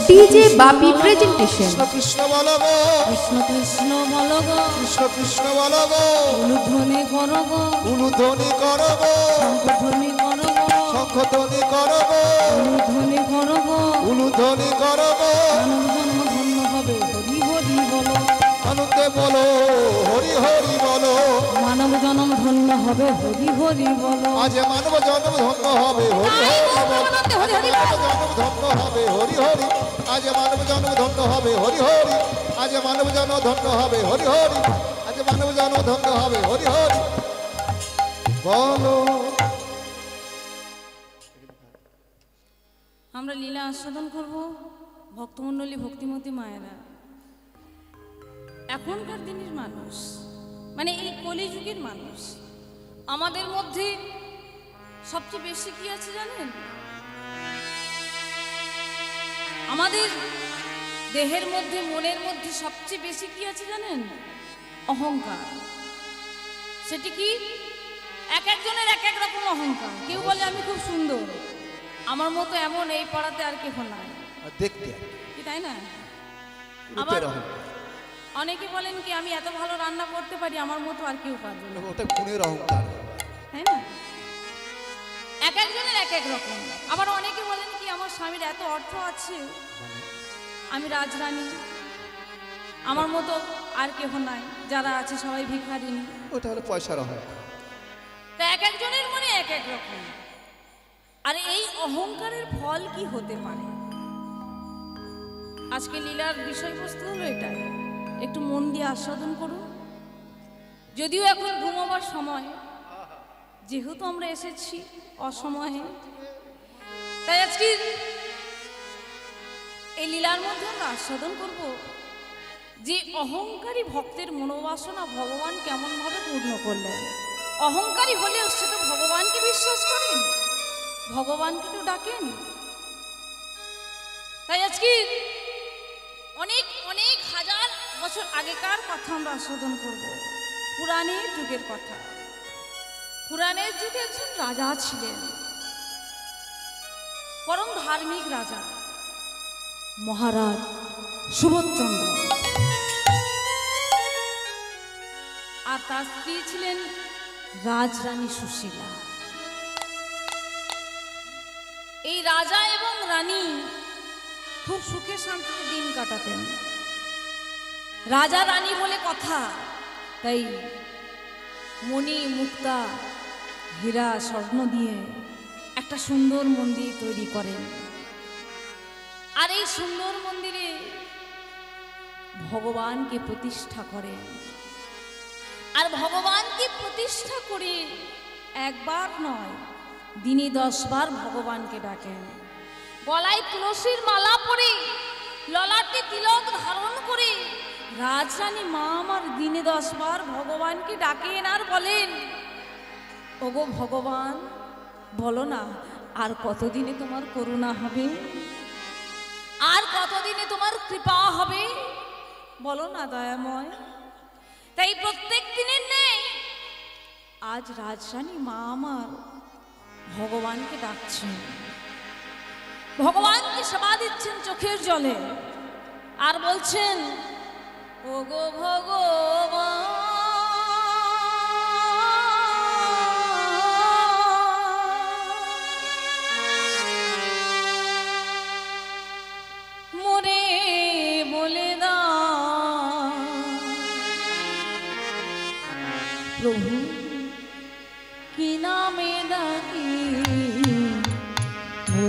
DJ বাপি presentation. Krishna Krishna বলো গো, কৃষ্ণ কৃষ্ণ বলো গো, কৃষ্ণ কৃষ্ণ বলো গো, উলুধ্বনি করো গো, উলুধ্বনি করো গো, শঙ্খধ্বনি করো গো, শঙ্খধ্বনি করো গো, উলুধ্বনি করো গো, উলুধ্বনি করো গো। মানব জন্ম ধন্য হবে হরি হরি বলো, আনন্দে বলো হরি হরি বলো, মানব জন্ম ধন্য হবে হরি হরি বলো। আজ মানব জন্ম ধন্য হবে হরি হরি বলো, মানব জন্ম ধন্য হবে হরি হরি, আজ মানব জন্ম ধন্য হবে হরি হরি, আজ মানব জন্ম ধন্য হবে হরি হরি, আজ মানব জন্ম ধন্য হবে হরি হরি বলো। আমরা লীলা আস্বাদন করব ভক্তমণ্ডলী ভক্তিমতী মায়েরা। এখনকার দিনের মানুষ মানে এই কলিযুগের মানুষ, আমাদের মধ্যে সবচেয়ে বেশি কি আছে জানেন? আমাদের দেহের মধ্যে মনের মধ্যে সবচেয়ে বেশি কি আছে জানেন? অহংকার। সেটি কি? এক একজনের এক এক রকম অহংকার। কেউ বলে আমি খুব সুন্দর, আমার মতো এমন এই পাড়াতে আর কেউ নাই, দেখতে কি তাই না? আবার অনেকে বলেন কি আমি এত ভালো রান্না করতে পারি, আমার মতো আর কেউ পারবে না, ওটা গুণের অহংকার, তাই না? এক একজনের এক এক রকম। আবার অনেকে বলেন কি আমার স্বামীর এত অর্থ আছে, আমি রাজরানী, আমার মতো আর কেউ নাই, যারা আছে সবাই ভিখারিনী। ওটা হলো পয়সার অহংকার। তা এক একজনের মনে এক এক রকম। আর এই অহংকারের ফল কি হতে পারে? আজকে লীলার বিষয়বস্তু হলো এটাই, একটু মন দিয়ে আস্বাদন করুন। যদিও এখন ঘুমাবার সময়, যেহেতু আমরা এসেছি অসময়ে, তাই আজকে এই লীলার মধ্যে আমরা আস্বাদন করব যে অহংকারী ভক্তের মনোবাসনা ভগবান কেমন ভাবে পূর্ণ করলেন। অহংকারী হলেও সেটা ভগবানকে বিশ্বাস করেন, ভগবানকে তো ডাকেন। তাই আজকে অনেক অনেক হাজার বছর আগেকার কথা আমরা আস্বাদন করব, পুরাণের যুগের কথা। পুরাণের যুগে একজন রাজা ছিলেন, পরম ধার্মিক রাজা, মহারাজ সুবোধচন্দ্র। আর তার স্ত্রী ছিলেন রাজরানী সুশীলা। এই রাজা এবং রানী খুব সুখে শান্তিতে দিন কাটাতেন। রাজা রানী বলে কথা, তাই মণি মুক্তা হীরা স্বর্ণ দিয়ে একটা সুন্দর মন্দির তৈরি করেন। আর এই সুন্দর মন্দিরে ভগবানকে প্রতিষ্ঠা করেন। আর ভগবানকে প্রতিষ্ঠা করে একবার নয়, দিনে 10 বার ভগবানকে ডাকেন। গলায় তুলসীর মালা পরে, ললাটে তিলক ধারণ করে রাজরানী মা আমার দিনে 10 বার ভগবানকে ডাকেন আর বলেন, ওগো ভগবান, বলো না আর কতদিনে তোমার করুণা হবে, আর কতদিনে তোমার কৃপা হবে, বলো না দয়াময়। তাই প্রত্যেক দিনের নেই আজ রাজরানী মা আমার ভগবানকে ডাকছেন, ভগবানকে সেবা দিচ্ছেন চোখের জলে, আর বলছেন ওগো ভগবান, মোরে বলে দাও প্রভু কি নামে ডাকি ও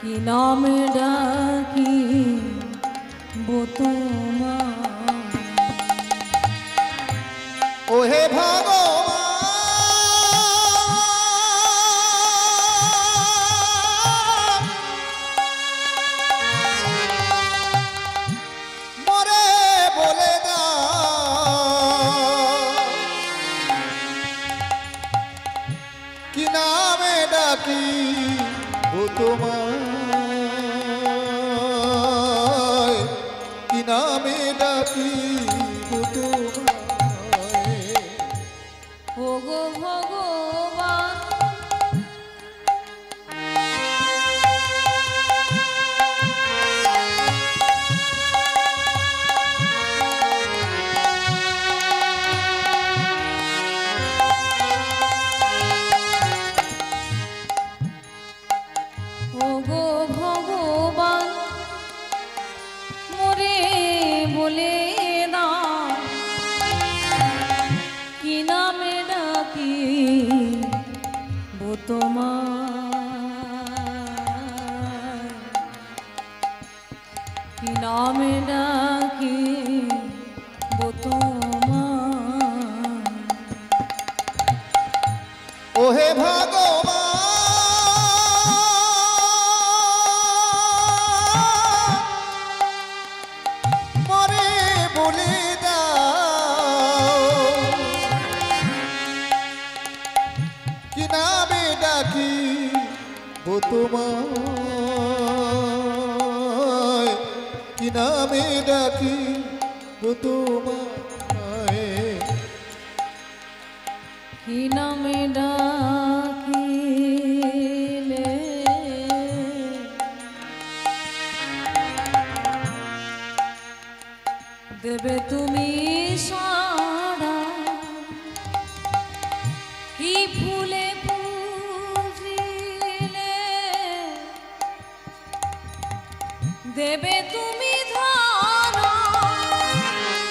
কি নামে ডাকি ও হে ভগবান, মরে বলে দাও কি নামে ডাকি ও তোমায়, কি নামে ডাকি ও তোমায়। ও ওগো ভগবান ওগো ভগবান মোরে বলে দাও কি নামে ডাকি তোমার কি নামে ডাকি তোমার ওহে ভগবান মরে বলে দাও কি নামে ডাকি তোমায় কি নামে ডাকি তোমায় কি নামে ডাকিলে দেবে তুমি সাড়া কি ফুলে পুজিলে দেবে তুমি ধারা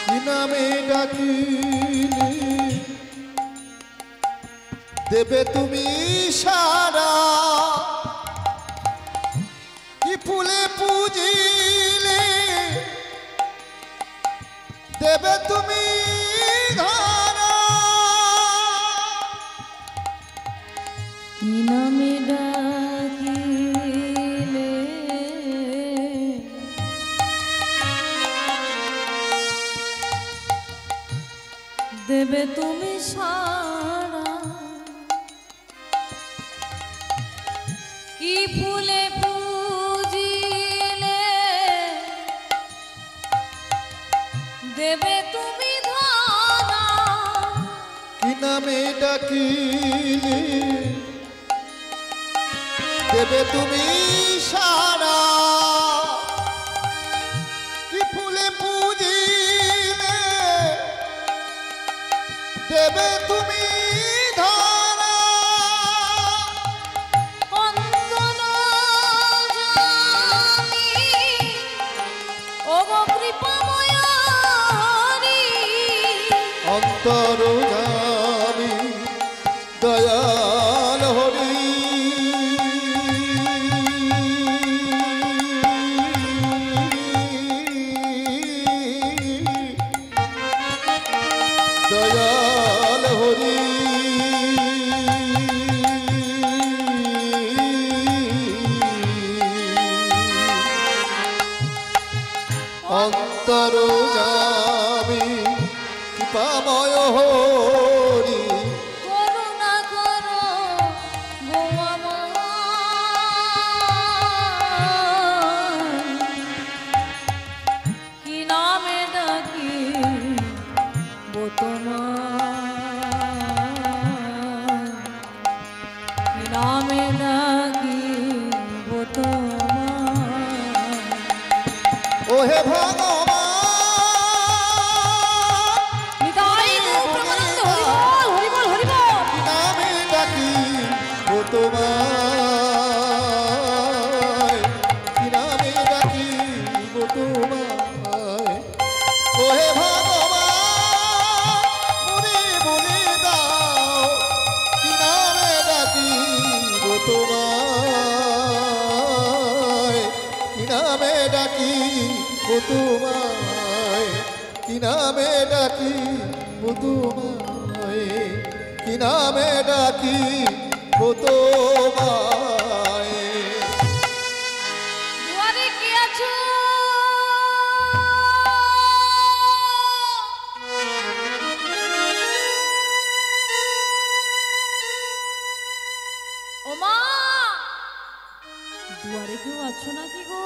কি নামে ডাকিলে দেবে তুমি সারা কি ফুলে পুজিলে দেবে তুমি ধারা কি নামে ডাকিলে দেবে তুমি সারা কি ফুলে পুজিলে দেবে তুমি ধারা কি নামে ডাকিলে দেবে তুমি সারা কি ফুলে পুজিলে দেবে তুমি ধারা অন্তর জানি ওগো কৃপাময় হরি অন্তর জানি দয়াল হরি দয়াল হরি অন্তর জামি কৃপাময় হরি করুণা করো গো আমার কি নামে ডাকি তোমার কি নামে ডাকি তোমার ওহে ভগবান নিতাই গৌর প্রেমানন্দ হরি বল হরি বল হরি বল নামে ডাকি ও তোমায় কি নামে ডাকি ও তোমায় ওহে ভগবান মনে বলে দাও কি নামে ডাকি ও তোমায় কি নামে ডাকি ও তোমায় কি নামে ডাকি ও তোমায় কি নামে ডাকি ও তোমায় দুয়ারে কে আছো ও মা দুয়ারে কেউ আছো নাকি গো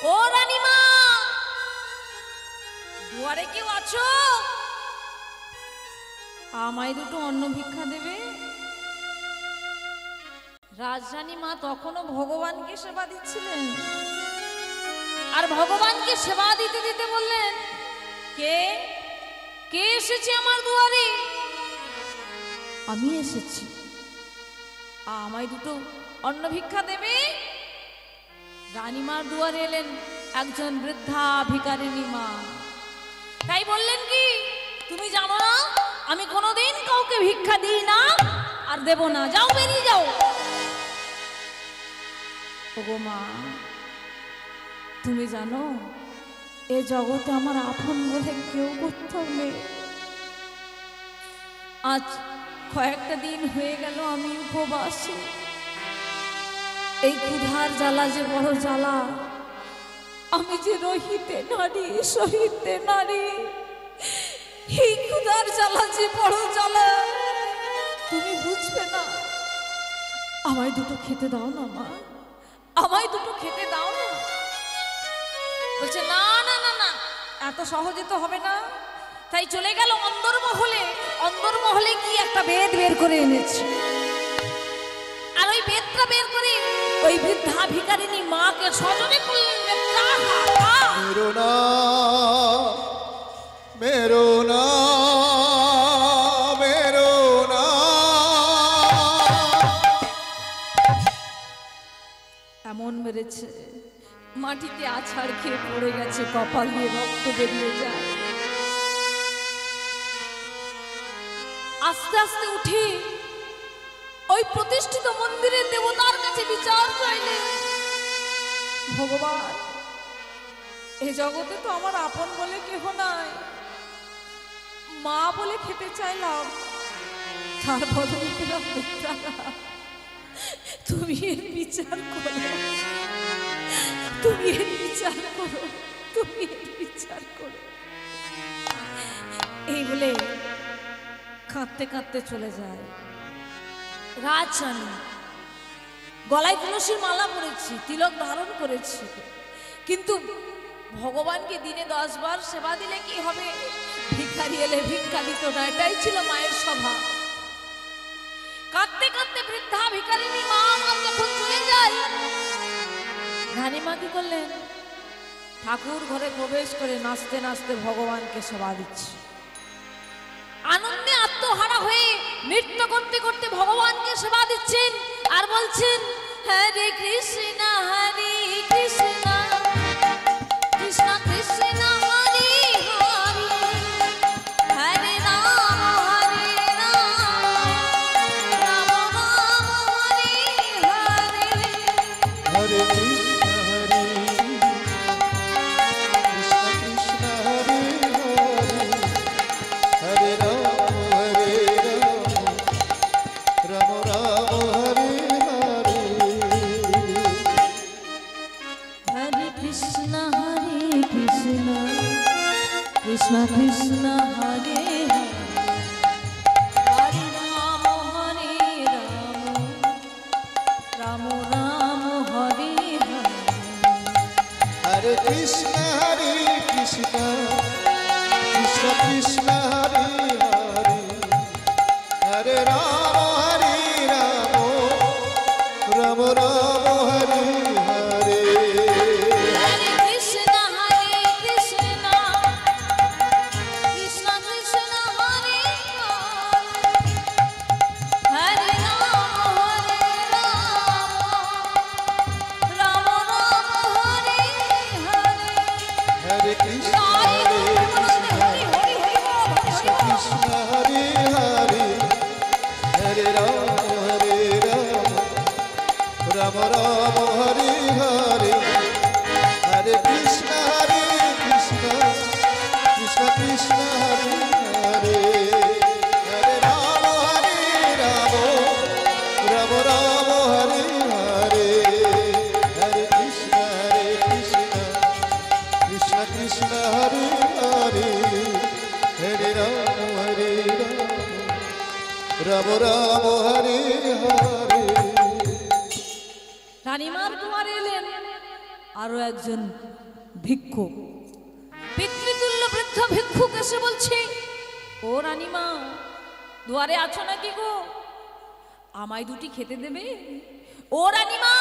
ও রানীমা দুয়ারে কেউ আছো আমায় দুটো অন্ন ভিক্ষা দেবে? রাজরানী মা তখনও ভগবানকে সেবা দিচ্ছিলেন, আর ভগবানকে সেবা দিতে দিতে বললেন, কে কে এসেছে আমার দুয়ারে? আমি এসেছি, আমায় দুটো অন্ন ভিক্ষা দেবে? রানীমার দুয়ারে এলেন একজন বৃদ্ধা ভিখারিণী মা। তাই বললেন, কি তুমি জানো না আমি কোনোদিন কাউকে ভিক্ষা দিই না আর দেব না, যাও বেরিয়ে যাও। ওগো মা, তুমি জানো এ জগতে আমার আপন বলে কেউ কোথাও নেই। আজ কয়েকটা দিন হয়ে গেল আমি উপবাসে। এই ক্ষুধার জ্বালা যে বড় জ্বালা, আমি যে রহিতে নারী সহিতে নারী, এই ক্ষুধার জ্বালা যে বড় জ্বালা, তুমি বুঝবে না। আমায় দুটো খেতে দাও না মা, আমায় দুটো খেতে দাও না। বলছে, না না না না, এত সহজে তো হবে না। তাই চলে গেল অন্দরমহলে। অন্দরমহলে কি একটা বেদ বের করে এনেছে, আর ওই বেদটা বের করে ওই বৃদ্ধা ভিখারিণী মাকে সজনে করলেন, মেরো না মেরো না মেরো না। এমন মেরেছে মাটিতে আছাড় খেয়ে পড়ে গেছে, কপাল দিয়ে রক্ত বেরিয়ে যায়। আস্তে আস্তে উঠে ওই প্রতিষ্ঠিত মন্দিরের দেবতার কাছে বিচার চাইলে, ভগবান এ জগতে তো আমার আপন বলে কেহ নাই, মা বলে খেতে চাইলাম, তার বদলে পেলাম বেচারা। তুমি এর বিচার করো, তুমি এর বিচার করো, তুমি এর বিচার করো। এই বলে কাঁদতে কাঁদতে চলে যায়। রাজরানী গলায় তুলসীর মালা পরেছি, তিলক ধারণ করেছি, কিন্তু ভগবানকে দিনে 10 বার সেবা দিলে কি হবে? ভিখারি এলে ভিক্ষা দিত না, এটাই ছিল মায়ের স্বভাব। কাঁদতে কাঁদতে বৃদ্ধা ভিখারিণী মা আমার যখন চলে যায়, রানীমা কি করলেন? ঠাকুর ঘরে প্রবেশ করে নাচতে নাচতে ভগবানকে সেবা দিচ্ছে। আনন্দে আত্মহারা হয়ে নৃত্য করতে করতে ভগবানকে সেবা দিচ্ছেন আর বলছেন, হরে কৃষ্ণ হরে কৃষ্ণ কৃষ্ণ কৃষ্ণ হরে হরে, হরে রাম হরে রাম রাম রাম হরে হরে। হরে কৃষ্ণ হরে কৃষ্ণ কৃষ্ণ হরে হরে, হরে রাম হরে রাম রাম রাম হরে হরে। হরে কৃষ্ণ কৃষ্ণ কৃষ্ণ কৃষ্ণ হরে হরে, হরে রাম রাম রাম হরে হরে। হরে কৃষ্ণ কৃষ্ণ কৃষ্ণ কৃষ্ণ হরে হরে, হরে রাম রাম রাম হরে হরে। হরে কৃষ্ণ কৃষ্ণ কৃষ্ণ কৃষ্ণ হরে হরে, হরে রাম রাম রাম হরে হরে। হরে কৃষ্ণ কৃষ্ণ কৃষ্ণ হরে হরে, হরে রাম রাম রাম হরে হরে। হরে কৃষ্ণ কৃষ্ণ কৃষ্ণ কৃষ্ণ হরে হরে, হরে রাম রাম রাম হরে হরে। হরে কৃষ্ণ কৃষ্ণ কৃষ্ণ হরে হরে, হরে রাম রাম রাম হরে হরে। রানীমার দুয়ারে এলেন আরো একজন ভিক্ষুক, পিতৃতুল্য বৃদ্ধ ভিক্ষুক এসে বলছে, ও রানীমা দুয়ারে আছো নাকি গো? আমায় দুটি খেতে দেবে? ও রানীমা,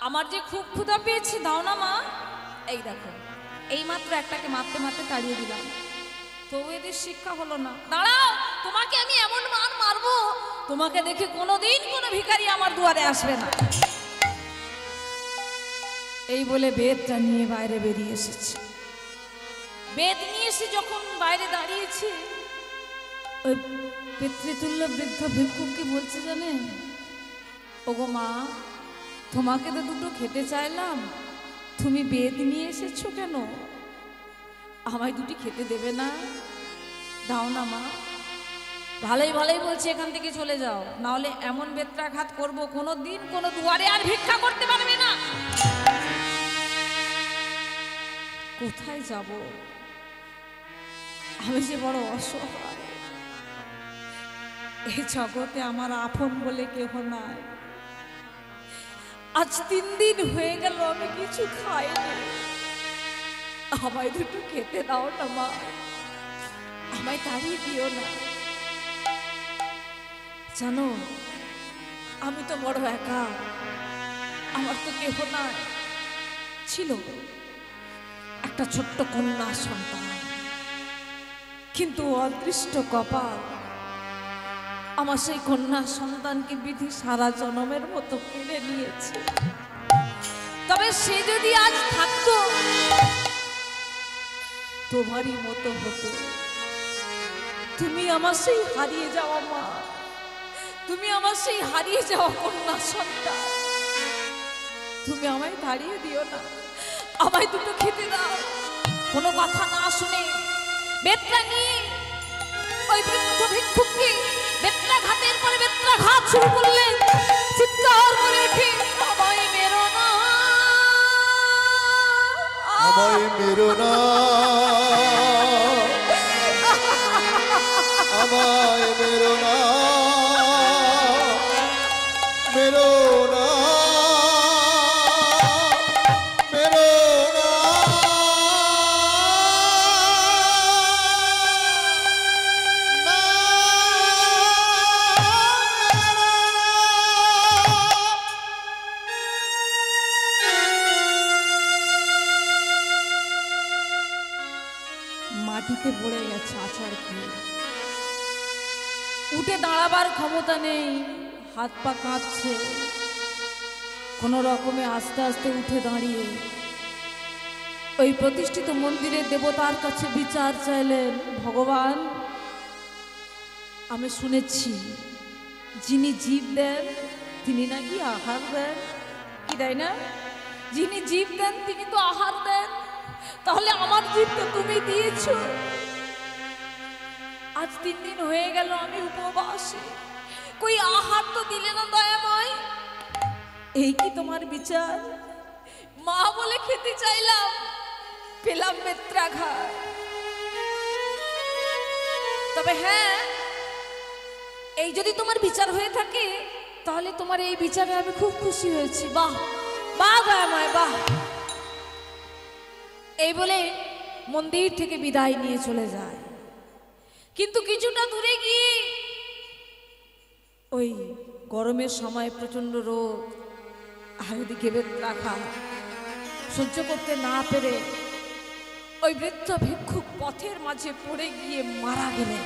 আমার যে খুব ক্ষুধা পেয়েছে, দাও না মা। এই দেখো, এই মাত্র একটাকে মারতে মারতে তাড়িয়ে দিলাম, তবু এদের শিক্ষা হলো না। দাঁড়াও, তোমাকে আমি এমন মারবো, তোমাকে দেখে কোনোদিন কোনো ভিখারি আমার দুয়ারে আসবে না। এই বলে বেদটা নিয়ে বাইরে বেরিয়ে এসেছে। বেদ নিয়ে এসে যখন বাইরে দাঁড়িয়েছে, ওই পিতৃতুল্য বৃদ্ধ ভিক্ষুককে বলছে, জানেন ওগো মা, তোমাকে তো দুটো খেতে চাইলাম, তুমি বেদ নিয়ে এসেছো কেন? আমায় দুটি খেতে দেবে না? দাও না মা। ভালোই ভালোই বলছে, এখান থেকে চলে যাও, নাহলে এমন বেত্রাঘাত করবো কোনো দিন কোনো দুয়ারে আর ভিক্ষা করতে পারবে না। কোথায় যাব? আমি যে বড় অসহায়, এই জগতে আমার আপন বলে কেহ নাই। আজ 3 দিন হয়ে গেল আমি কিছু খাইনি, আমায় দুটো খেতে দাও না মা, আমায় তাড়িয়ে দিও না। জানো, আমি তো বড় একা, আমার তো কেহ নাই। ছিল একটা ছোট্ট কন্যা সন্তান, কিন্তু অদৃষ্ট কপাল, আমার সেই কন্যা সন্তানকে বিধি সারা জনমের মতো কেড়ে নিয়েছে। তবে সে যদি আজ থাকতো, তোমারই মতো হতো। তুমি আমার সেই হারিয়ে যাওয়া মা, তুমি আমার সেই হারিয়ে যাওয়া কন্যা সন্তান, তুমি আমায় তাড়িয়ে দিও না, আমায় দুটো খেতে দাও। কোনো কথা না শুনে বেত্রা নিয়ে ওই বৃদ্ধ ভিক্ষুককে বেত্রাঘাতের পরে বেত্রাঘাত শুরু করলেন। চিৎকার করে উঠে, আমায় মেরো না, আমায় মেরো না, আমায় মেরো না, মেরো না, মেরো না। মাটিতে পড়ে গেছে আছাড় খেয়ে, উঠে দাঁড়াবার ক্ষমতা নেই, হাত পা কাঁপছে। কোনো রকমে আস্তে আস্তে উঠে দাঁড়িয়ে ওই প্রতিষ্ঠিত মন্দিরের দেবতার কাছে বিচার চাইলেন। ভগবান, আমি শুনেছি যিনি জীব দেন তিনি নাকি আহার দেন, কি তাই না? যিনি জীব দেন তিনি তো আহার দেন, তাহলে আমার জীব তো তুমি দিয়েছ। আজ 3 দিন হয়ে গেল আমি উপবাসে, কই আহার তো দিলে না দয়াময়। এই কি তোমার বিচার? মা বলে খেতে চাইলাম, পেলাম বেত্রাঘাত। তবে হ্যাঁ, এই যদি তোমার বিচার হয়ে থাকে, তাহলে তোমার এই বিচারে আমি খুব খুশি হয়েছি। বাহ বাহ দয়াময়, বাহ। এই বলে মন্দির থেকে বিদায় নিয়ে চলে যায়। কিন্তু কিছুটা দূরে গিয়ে ওই গরমের সময় প্রচন্ড রোদ, আর ওদিকে বেত্রাঘাত সহ্য করতে না পেরে ওই বৃদ্ধ ভিক্ষুক পথের মাঝে পড়ে গিয়ে মারা গেলেন।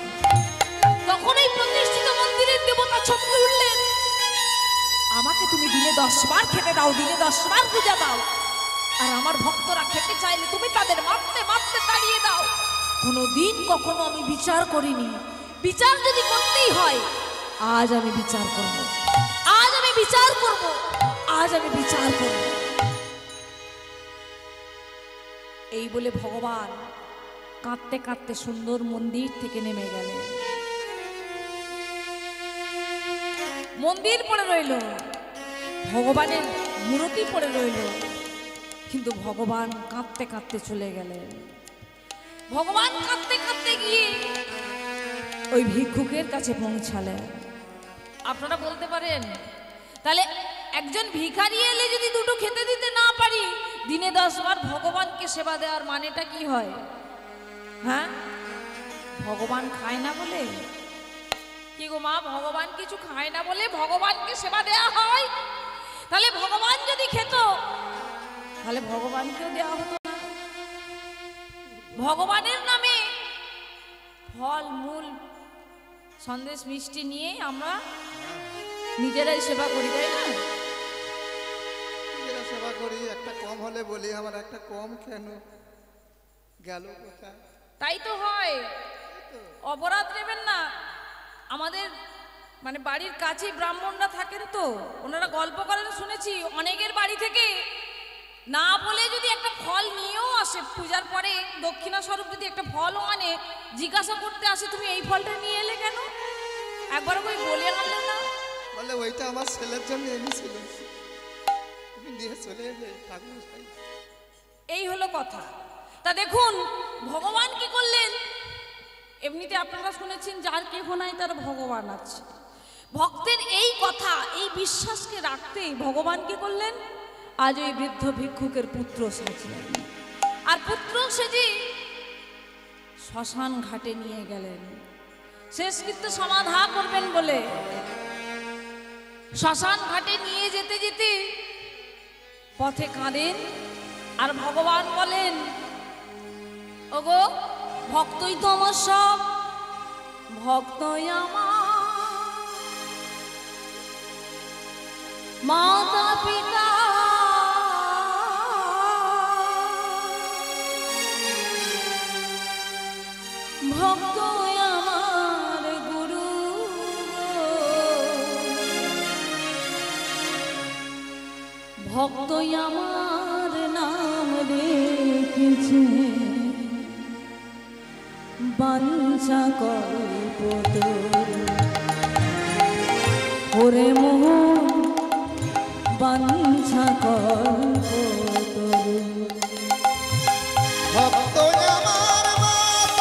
তখন এই প্রতিষ্ঠিত মন্দিরের দেবতা চমকে উঠলেন, আমাকে তুমি দিনে 10 বার খেতে দাও, দিনে 10 বার পূজা দাও, আর আমার ভক্তরা খেতে চাইলে তুমি তাদের মারতে মারতে তাড়িয়ে দাও। কোনোদিন কখনো আমি বিচার করিনি, বিচার যদি করতেই হয় আজ আমি বিচার করব, আজ আমি বিচার করব, আজ আমি বিচার করব। এই বলে ভগবান কাঁদতে কাঁদতে সুন্দর মন্দির থেকে নেমে গেলেন। মন্দির পড়ে রইল, ভগবানের মূর্তি পড়ে রইল, কিন্তু ভগবান কাঁদতে কাঁদতে চলে গেলেন। ভগবান কাঁদতে কাঁদতে গিয়ে ওই ভিক্ষুকের কাছে পৌঁছালেন। আপনারা বলতে পারেন, তাহলে একজন ভিখারি এলে যদি দুটো খেতে দিতে না পারি, দিনে 10 বার ভগবানকে সেবা দেওয়ার মানেটা কি হয়? হ্যাঁ, ভগবান খায় না বলে? কি গো মা, ভগবান কিছু খায় না বলে ভগবানকে সেবা দেয়া হয়? তাহলে ভগবান যদি খেত তাহলে ভগবানকেও দেওয়া হতো না। ভগবানের নামে ফল মূল সন্দেশ মিষ্টি নিয়ে আমরা নিজেরাই সেবা করি, তাই না? নিজেরা সেবা করি, একটা কম হলে বলি আমার একটা কম কেন গেল কোথায়। তাই তো হয়। অপরাধ নেবেন না। আমাদের মানে বাড়ির কাছেই ব্রাহ্মণরা থাকেন, তো ওনারা গল্প করেন শুনেছি, অনেকের বাড়ি থেকে না বলে যদি একটা ফল নিয়েও আসে পূজার পরে, দক্ষিণা স্বরূপ যদি একটা ফলও আনে, জিজ্ঞাসা করতে আসে তুমি এই ফলটা নিয়ে এলে কেন? একবার ওই বলে আনলে না? বলে ওইটা আমার ছেলের জন্য এনেছিল, তুমি নিয়ে চলে এলে ঠাকুর। এই হলো কথা। তা দেখুন ভগবান কি করলেন। এমনিতে আপনারা শুনেছেন যার কেহ নাই তার ভগবান আছে। ভক্তের এই কথা, এই বিশ্বাসকে রাখতেই ভগবান কি করলেন, আজ ওই বৃদ্ধ ভিক্ষুকের পুত্র সাজলেন। আর পুত্র সেজে শ্মশান ঘাটে নিয়ে গেলেন শেষকৃত্য সমাধা করবেন বলে। শ্মশান ঘাটে নিয়ে যেতে যেতে পথে কাঁদেন আর ভগবান বলেন, ওগো ভক্তই তো আমার সব, ভক্তই আমার মাতা পিতা, ভক্তই আমার গুরু, ভক্তই আমার নাম রেখেছে বাঞ্ছা কল্পতরু। ওরে মোহন বাঞ্ছা কল্পতরু। ভক্ত আমার মাতা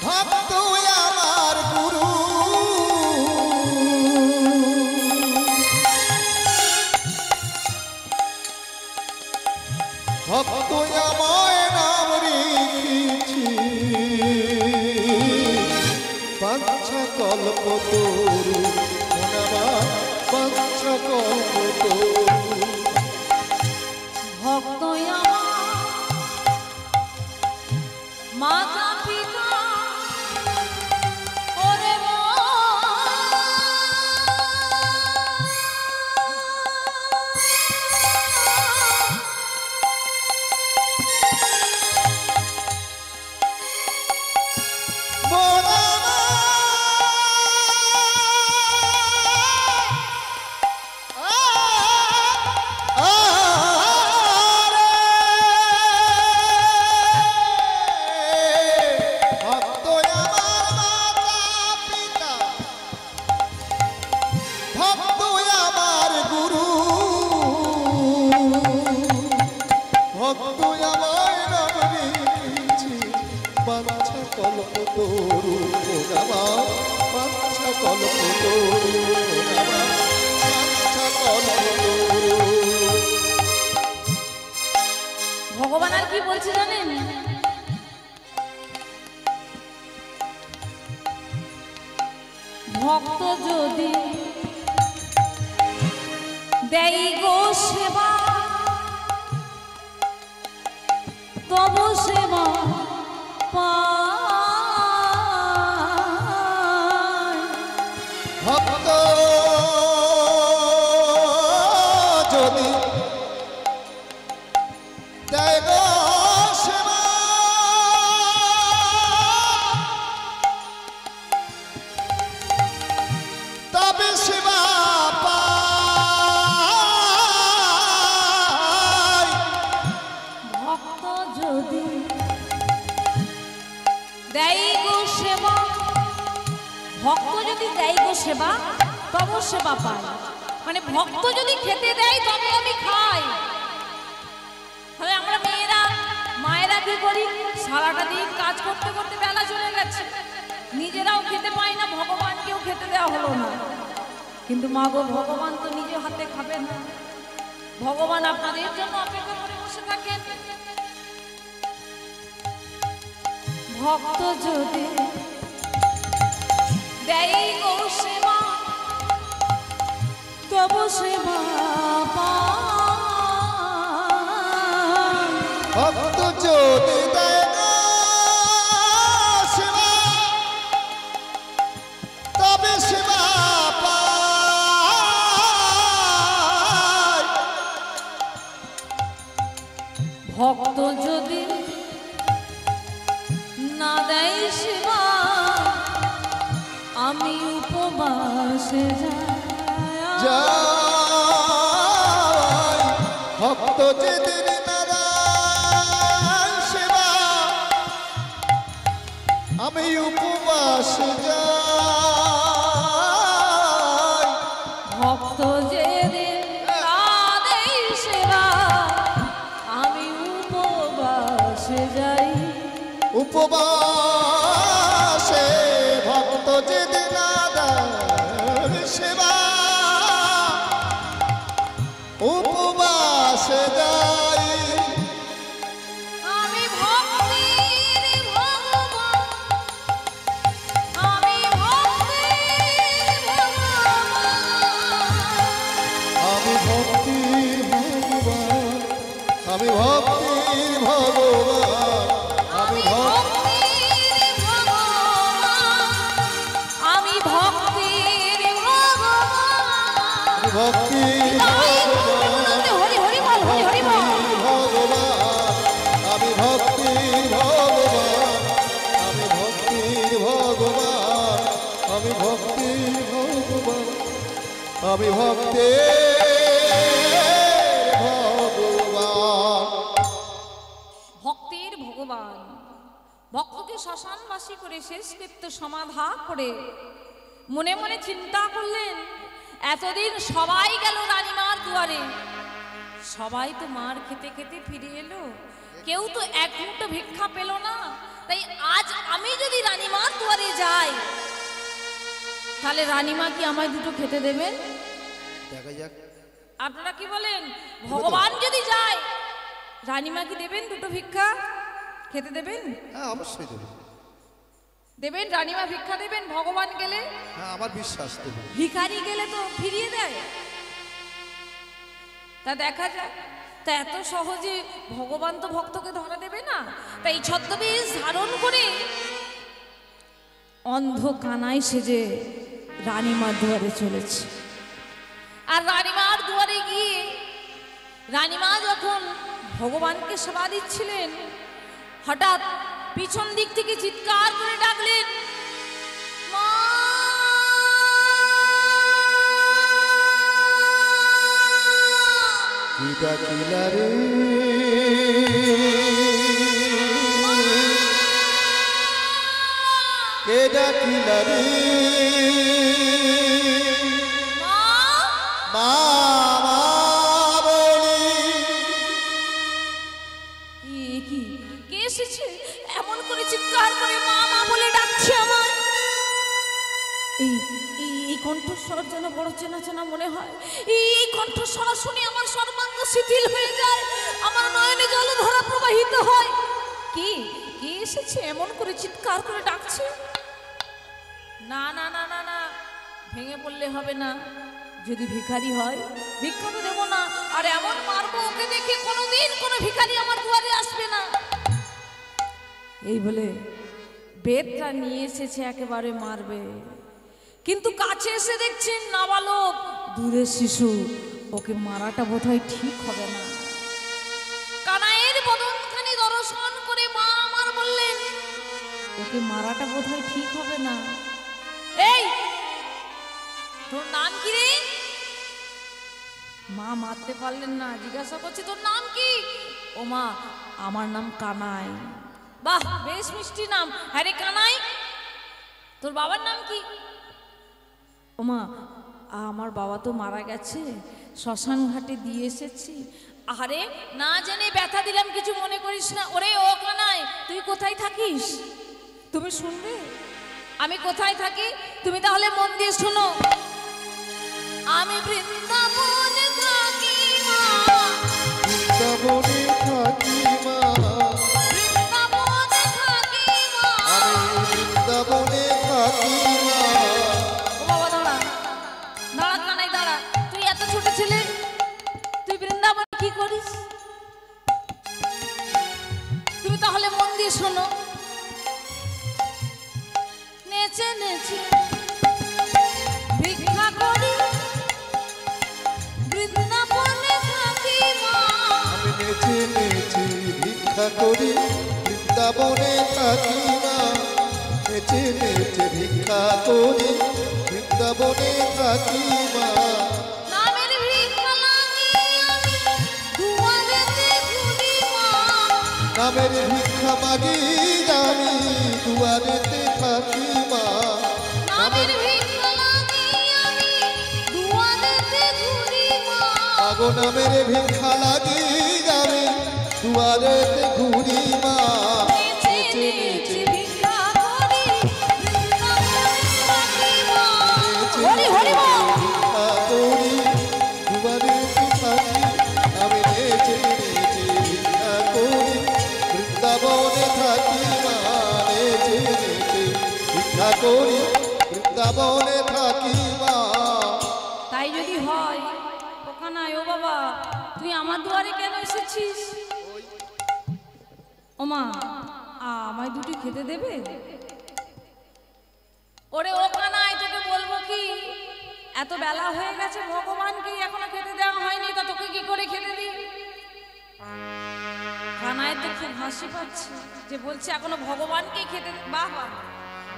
ভক্ত আমার গুরু, ভক্ত আমায় নাম রেখেছি বাঞ্ছা কল্পতরু, বাঞ্ছা কল্পতরু। ভক্তই আমার মাতা পিতা, ওরে ভগবান আর কি বলছে জানেন? ভক্ত যদি দেয় গো সেবা, তব সেবা পায়। ভক্ত যদি দেয় গো সেবা, তবে সেবা পায়। ভক্ত যদি দেয় গো সেবা, ভক্ত যদি দেয় গো সেবা তব সেবা পায়। মানে ভক্ত যদি খেতে দেয় তবে আমি খাই। তাহলে আমরা মেয়েরা মায়েরা কি করি, সারাটা দিন কাজ করতে করতে বেলা চলে গেছে, নিজেরাও খেতে পাই না, ভগবানকেও খেতে দেওয়া হলো না। কিন্তু মা গো, ভগবান তো নিজে হাতে খাবেন না, ভগবান আপনাদের জন্য অপেক্ষা করে বসে থাকেন। ভক্ত যদি দেয় গো সেবা তবু সেবা ভক্ত যদি দেয় না সেবা তবে সেবা পায়। ভক্ত যদি না দেয় সেবা আমি উপবাসে যাই। ভক্ত যেদিন নারায়ণ সেবা আমি উপবাস যাই। ভক্ত যেদিন না দেয় সেবা আমি উপবাসে যাই। উপবাসে ভক্ত যেদিন নারায়ণ সেবা উপবাসে যাই। আমি ভক্তির ভগবান আমি ভক্তির ভগবান আমি ভক্তির ভগবান আমি ভক্তির ভগবান আমি আমি ভক্তির ভগবান ভক্তির ভগবান হরি হরি বল হরি হরি বল ভগবান আমি ভক্তির ভগবান আমি ভক্তির ভগবান আমি ভক্তির ভগবান আমি ভক্তির ভগবান। ভক্তির ভগবান ভক্তকে শ্মশানবাসী করে শেষকৃত্য সমাধা করে মনে মনে চিন্তা করলেন এতদিন সবাই গেল রানীমার দুয়ারে, সবাই তো মার খেতে খেতে ফিরে এলো, কেউ তো এক মুঠো ভিক্ষা পেল না, তাই আজ আমি যদি রানীমার দুয়ারে যাই তাহলে রানীমা কি আমায় দুটো খেতে দেবেন? দেখা যাক আপনারা কি বলেন? ভগবান যদি যায় রানীমা কি দেবেন দুটো ভিক্ষা খেতে দেবেন? হ্যাঁ অবশ্যই দেবে দেবেন। রানীমা ভিক্ষা দেবেন ভগবান গেলে? হ্যাঁ আমার বিশ্বাস দেবে। ভিখারি গেলে তো ফিরিয়ে দেয়। তা দেখা যায় তা এত সহজে ভগবান তো ভক্তকে ধরা দেবে না, তাই ছদ্মবেশ ধারণ করে অন্ধ কানাই সেজে রানীমার দুয়ারে চলেছে। আর রানীমার দুয়ারে গিয়ে রানীমা যখন ভগবানকে সেবা দিচ্ছিলেন হঠাৎ পিছন দিক থেকে চিৎকার করে ডাকলেন, মা! কি ডাকিলা রে কে ডাকিলা রে মা! মা মা বলি। কি কে এসেছে এমন করে চিৎকার করে মা মা বলে ডাকছে আমার? এই এই কণ্ঠস্বর যেন বড় চেনা চেনা মনে হয়। এই কণ্ঠস্বর শুনে আমার সর্বাঙ্গ শিথিল হয়ে যায়, আমার নয়নে জলধারা প্রবাহিত হয়। কে কে এসেছে এমন করে চিৎকার করে ডাকছে? না না না না না, ভেঙে পড়লে হবে না। যদি ভিখারি হয় ভিক্ষা তো দেবো না, আর এমন মারবো ওকে দেখে কোনোদিন কোনো ভিখারি আমার দুয়ারে আসবে না। এই বলে বেদটা নিয়ে এসেছে একেবারে মারবে, কিন্তু কাছে এসে দেখছেন নাবালক দূরের শিশু, ওকে মারাটা বোধহয় ঠিক হবে না। কানাইয়ের বদনখানি দর্শন করে মা আমার বললেন, ওকে মারাটা বোধহয় ঠিক হবে না। এই তোর নাম কি রে? মা মারতে পারলেন না, জিজ্ঞাসা করছে তোর নাম কি? ও মা আমার নাম কানাই। বাহ বেশ মিষ্টি নাম। হ্যাঁ রে কানাই, তোর বাবার নাম কি? ও মা আমার বাবা তো মারা গেছে, শ্মশান ঘাটে দিয়ে এসেছি। আরে না জেনে ব্যথা দিলাম, কিছু মনে করিস না। ওরে ও কানাই তুই কোথায় থাকিস? তুমি শুনবে আমি কোথায় থাকি? তুমি তাহলে মন দিয়ে শোনো। আমি বৃন্দাবনে থাকি মা, বৃন্দাবনে থাকি মা, বৃন্দাবনে থাকি মা, দিয়ে শোনো। নেচে নেচে ভিক্ষা করি বৃন্দাবনে থাকি মা। আমি নেচে নেচে ভিক্ষা করি বৃন্দাবনে থাকি মা। নেচে নেচে ভিক্ষা করি বৃন্দাবনে থাকি মা। নামের ভিক্ষা লাগি আমি দুয়ারেতে ঘুরি মা। নামের ভিক্ষা মাগি আমি দুয়ারেতে থাকি মা। নামের ভিক্ষা লাগি আমি দুয়ারেতে ঘুরি মা। মাগো নামের ভিক্ষা লাগি আমি দুয়ারেতে ঘুরি মা। নেচে নেচে ভিক্ষা করি বৃন্দাবনে থাকি মা। হরি হরি বল। ভিক্ষা করি দুয়ারেতে থাকি। আমি নেচে নেচে ভিক্ষা করি বৃন্দাবনে থাকি মা। নেচে নেচে ভিক্ষা করি বৃন্দাবনে থাকি মা। তাই যদি হয় ওখানায়, ও বাবা তুই আমার দুয়ারে কেন এসেছিস? ও মা, আমায় দুটি খেতে দেবে? ওরে ওখানায় তোকে বলবো কি, এত বেলা হয়ে গেছে, ভগবানকে এখনো খেতে দেওয়া হয়নি, তা তোকে কি করে খেতে দিই? খানায় তো খুব হাসি পাচ্ছে যে বলছে এখনো ভগবানকে খেতে। বাহ বাহ।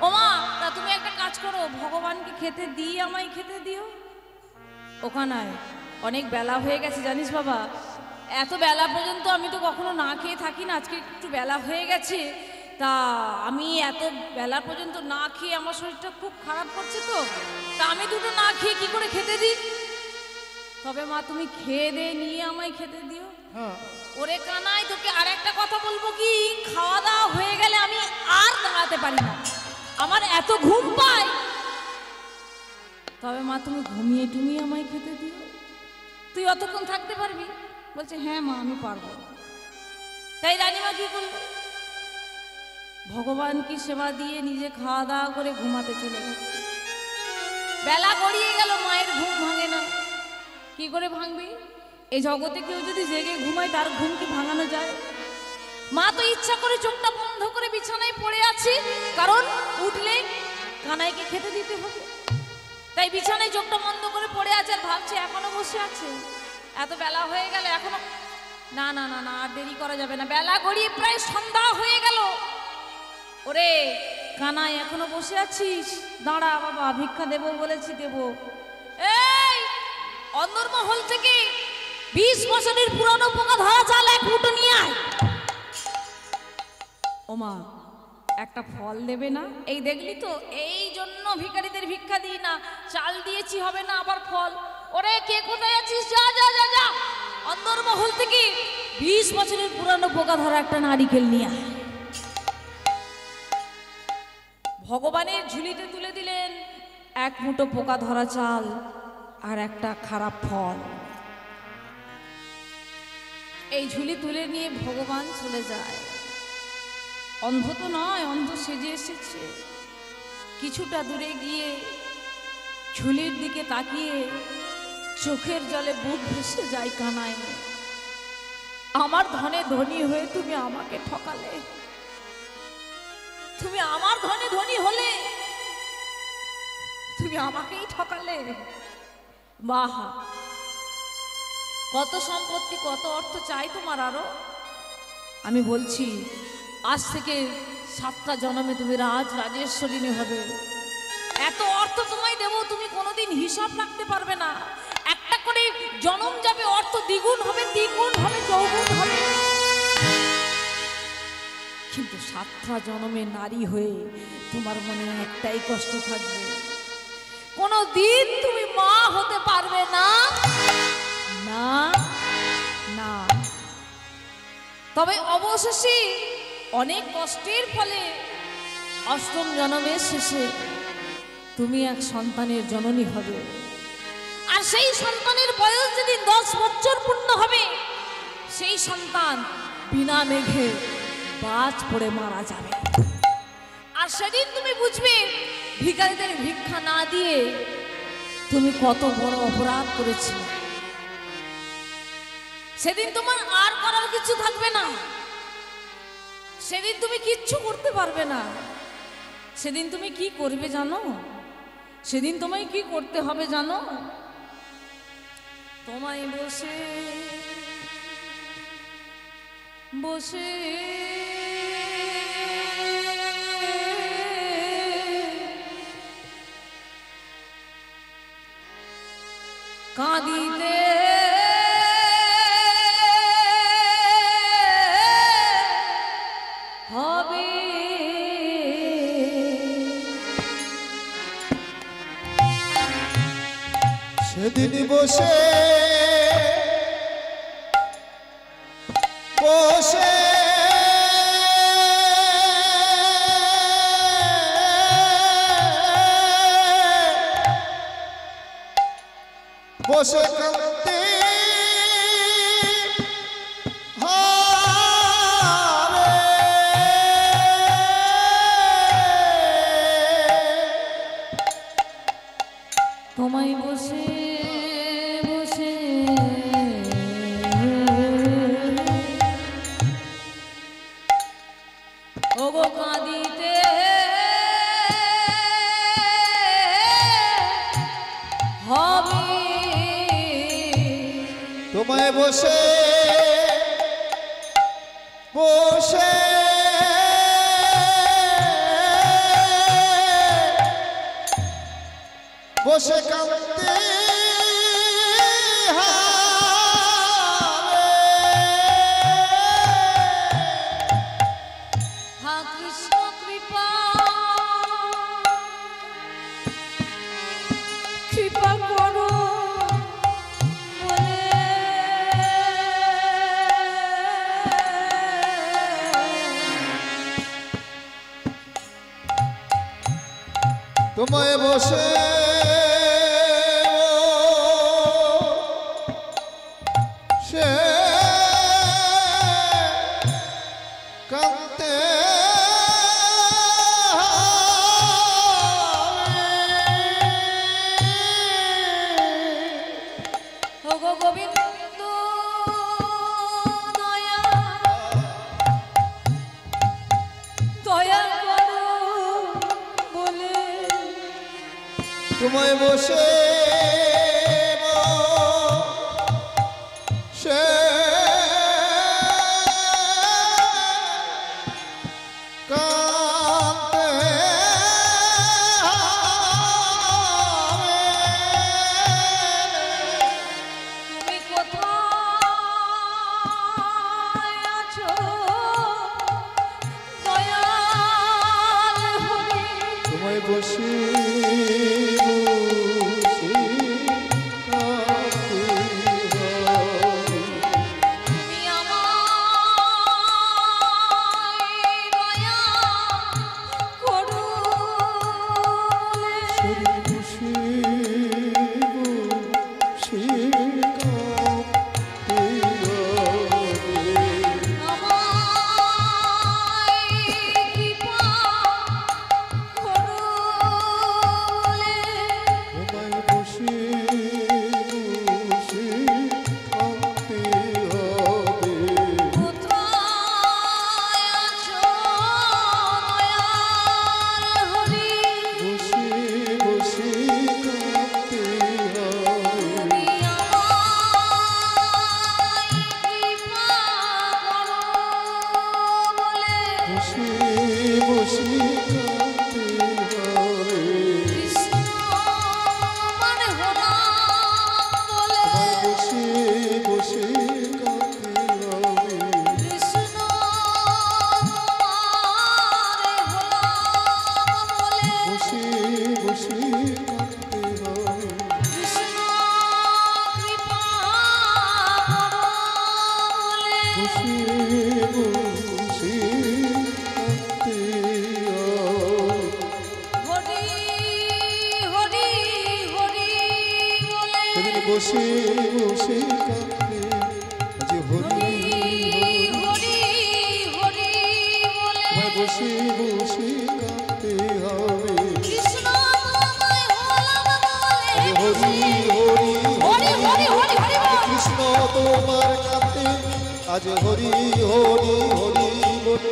ও মা, তা তুমি একটা কাজ করো, ভগবানকে খেতে দিয়ে আমায় খেতে দিও। ওখানায় অনেক বেলা হয়ে গেছে জানিস বাবা, এত বেলা পর্যন্ত আমি তো কখনো না খেয়ে থাকি না, আজকে একটু বেলা হয়ে গেছে, তা আমি এত বেলা পর্যন্ত না খেয়ে আমার শরীরটা খুব খারাপ করছে, তো তা আমি দুটো না খেয়ে কি করে খেতে দিই? তবে মা তুমি খেয়ে দে নিয়ে আমায় খেতে দিও। ওরে কানাই, তোকে আর একটা কথা বলবো কি, খাওয়া দাওয়া হয়ে গেলে আমি আর দাঁড়াতে পারি না, আমার এত ঘুম পায়। তবে মা তুমি ঘুমিয়ে টুমিয়ে আমায় খেতে দিও। তুই অতক্ষণ থাকতে পারবি? বলছে হ্যাঁ মা আমি পারবো। তাই রানীমা কি করলো, ভগবান কি সেবা দিয়ে নিজে খাওয়া দাওয়া করে ঘুমাতে চলে গেল। বেলা গড়িয়ে গেল, মায়ের ঘুম ভাঙে না। কি করে ভাঙবি? এই জগতে কেউ যদি জেগে ঘুমায় তার ঘুম কি ভাঙানো যায়? মা তো ইচ্ছা করে চোখটা বন্ধ করে বিছানায় পড়ে আছে, কারণ উঠলে কানাইকে খেতে দিতে হবে। তাই বিছানায় চোখটা বন্ধ করে পড়ে আছে আর ভাবছে এখনো বসে আছে, এত বেলা হয়ে গেল এখনো, না না না না আর দেরি করা যাবে না, বেলা গড়িয়ে প্রায় সন্ধ্যা হয়ে গেল। ওরে কানাই এখনো বসে আছিস? দাঁড়া বাবা, ভিক্ষা দেবো বলেছি দেবো। এই অন্দরমহল থেকে 20 বছরের পুরানো পোকা ধরা চাল এক মুঠো নিয়ে আয়। ওমা একটা ফল দেবে না? এই দেখলি তো, এই জন্য ভিখারিদের ভিক্ষা দিই না, চাল দিয়েছি হবে না আবার ফল। ওরে কে কোথায় আছিস, যা যা যা যা, অন্দরমহল থেকে 20 বছরের পুরানো পোকা ধরা একটা নারিকেল নিয়ে আয়। ভগবানের ঝুলিতে তুলে দিলেন এক মুঠো পোকা ধরা চাল আর একটা খারাপ ফল। এই ঝুলি তুলে নিয়ে ভগবান চলে যায়। অন্ধ তো নয়, অন্ধ সেজে এসেছে। কিছুটা দূরে গিয়ে ঝুলির দিকে তাকিয়ে চোখের জলে বুক ভেসে যায় কানায়। আমার ধনে ধনী হয়ে তুমি আমাকে ঠকালে, তুমি আমার ধনে ধনী হলে, তুমি আমাকেই ঠকালে। বাহ, কত সম্পত্তি কত অর্থ চাই তোমার আরো? আমি বলছি আজ থেকে 7টা জন্মে তুমি রাজেশ্বরিনী হবে। এত অর্থ তোমায় দেব, তুমি কোনোদিন হিসাব রাখতে পারবে না। একটা করে জন্ম যাবে, অর্থ দ্বিগুণ হবে, দ্বিগুণ হবে, চৌগুণ হবে। কিন্তু 7টা জন্মে নারী হয়ে তোমার মনে একটাই কষ্ট থাকবে, কোনোদিন তুমি মা হতে পারবে না। না না, তবে অবশেষে অনেক কষ্টের ফলে 8ম জন্মের শেষে তুমি এক সন্তানের জননী হবে। আর সেই সন্তানের বয়স যেদিন 10 বছর পূর্ণ হবে, সেই সন্তান বিনা মেঘে বাজ পড়ে মারা যাবে। আর সেদিন তুমি বুঝবে ভিখারিদের ভিক্ষা না দিয়ে তুমি কত বড় অপরাধ করেছিলে। সেদিন তোমার আর করার কিছু থাকবে না, সেদিন তুমি কিচ্ছু করতে পারবে না। সেদিন তুমি কি করবে জানো? সেদিন তোমায় কি করতে হবে জানো? তোমায় বসে বসে কাঁদিতে হবে। সেদিন বসে বসে বসে কাঁদতে হবে। তোমায় বসে বসে ওগো কাঁদিতে হবে। তোমায় বসে বসে বসে কাঁদতে হবে। হা কৃষ্ণ কৃপা কৃপা করো বলে তোমায় বসে সে কাঁদতে ওগো গোবিন্দ দয়া দয়া করো বলে তোমায় বসে সে কাঁদতে তুমি কোথায় আছো দয়াল হরি? তোমায় বসে তুমি আমায় দয়া করো আমায় কৃপা করো বলে। কোথায় আছো দয়াল হরি? তুমি আমায় কৃপা করো বলে। কৃষ্ণ মানে হলাম বলে। কৃষ্ণ তোমারে হলাম বলে। কৃষ্ণ কৃপা করো বলে। হরি হরি হরি বলে। বসে বসে কাঁদতে আজ হরি হরি হরি বলে। তোমায় বসে বসে কাঁদতে হবে। কৃষ্ণ তোমায় হলাম বলে। হরি হরি হরি হরি হরি হরি বল। কৃষ্ণ তোমার কাঁদতে আজ হরি হরি হরি বল।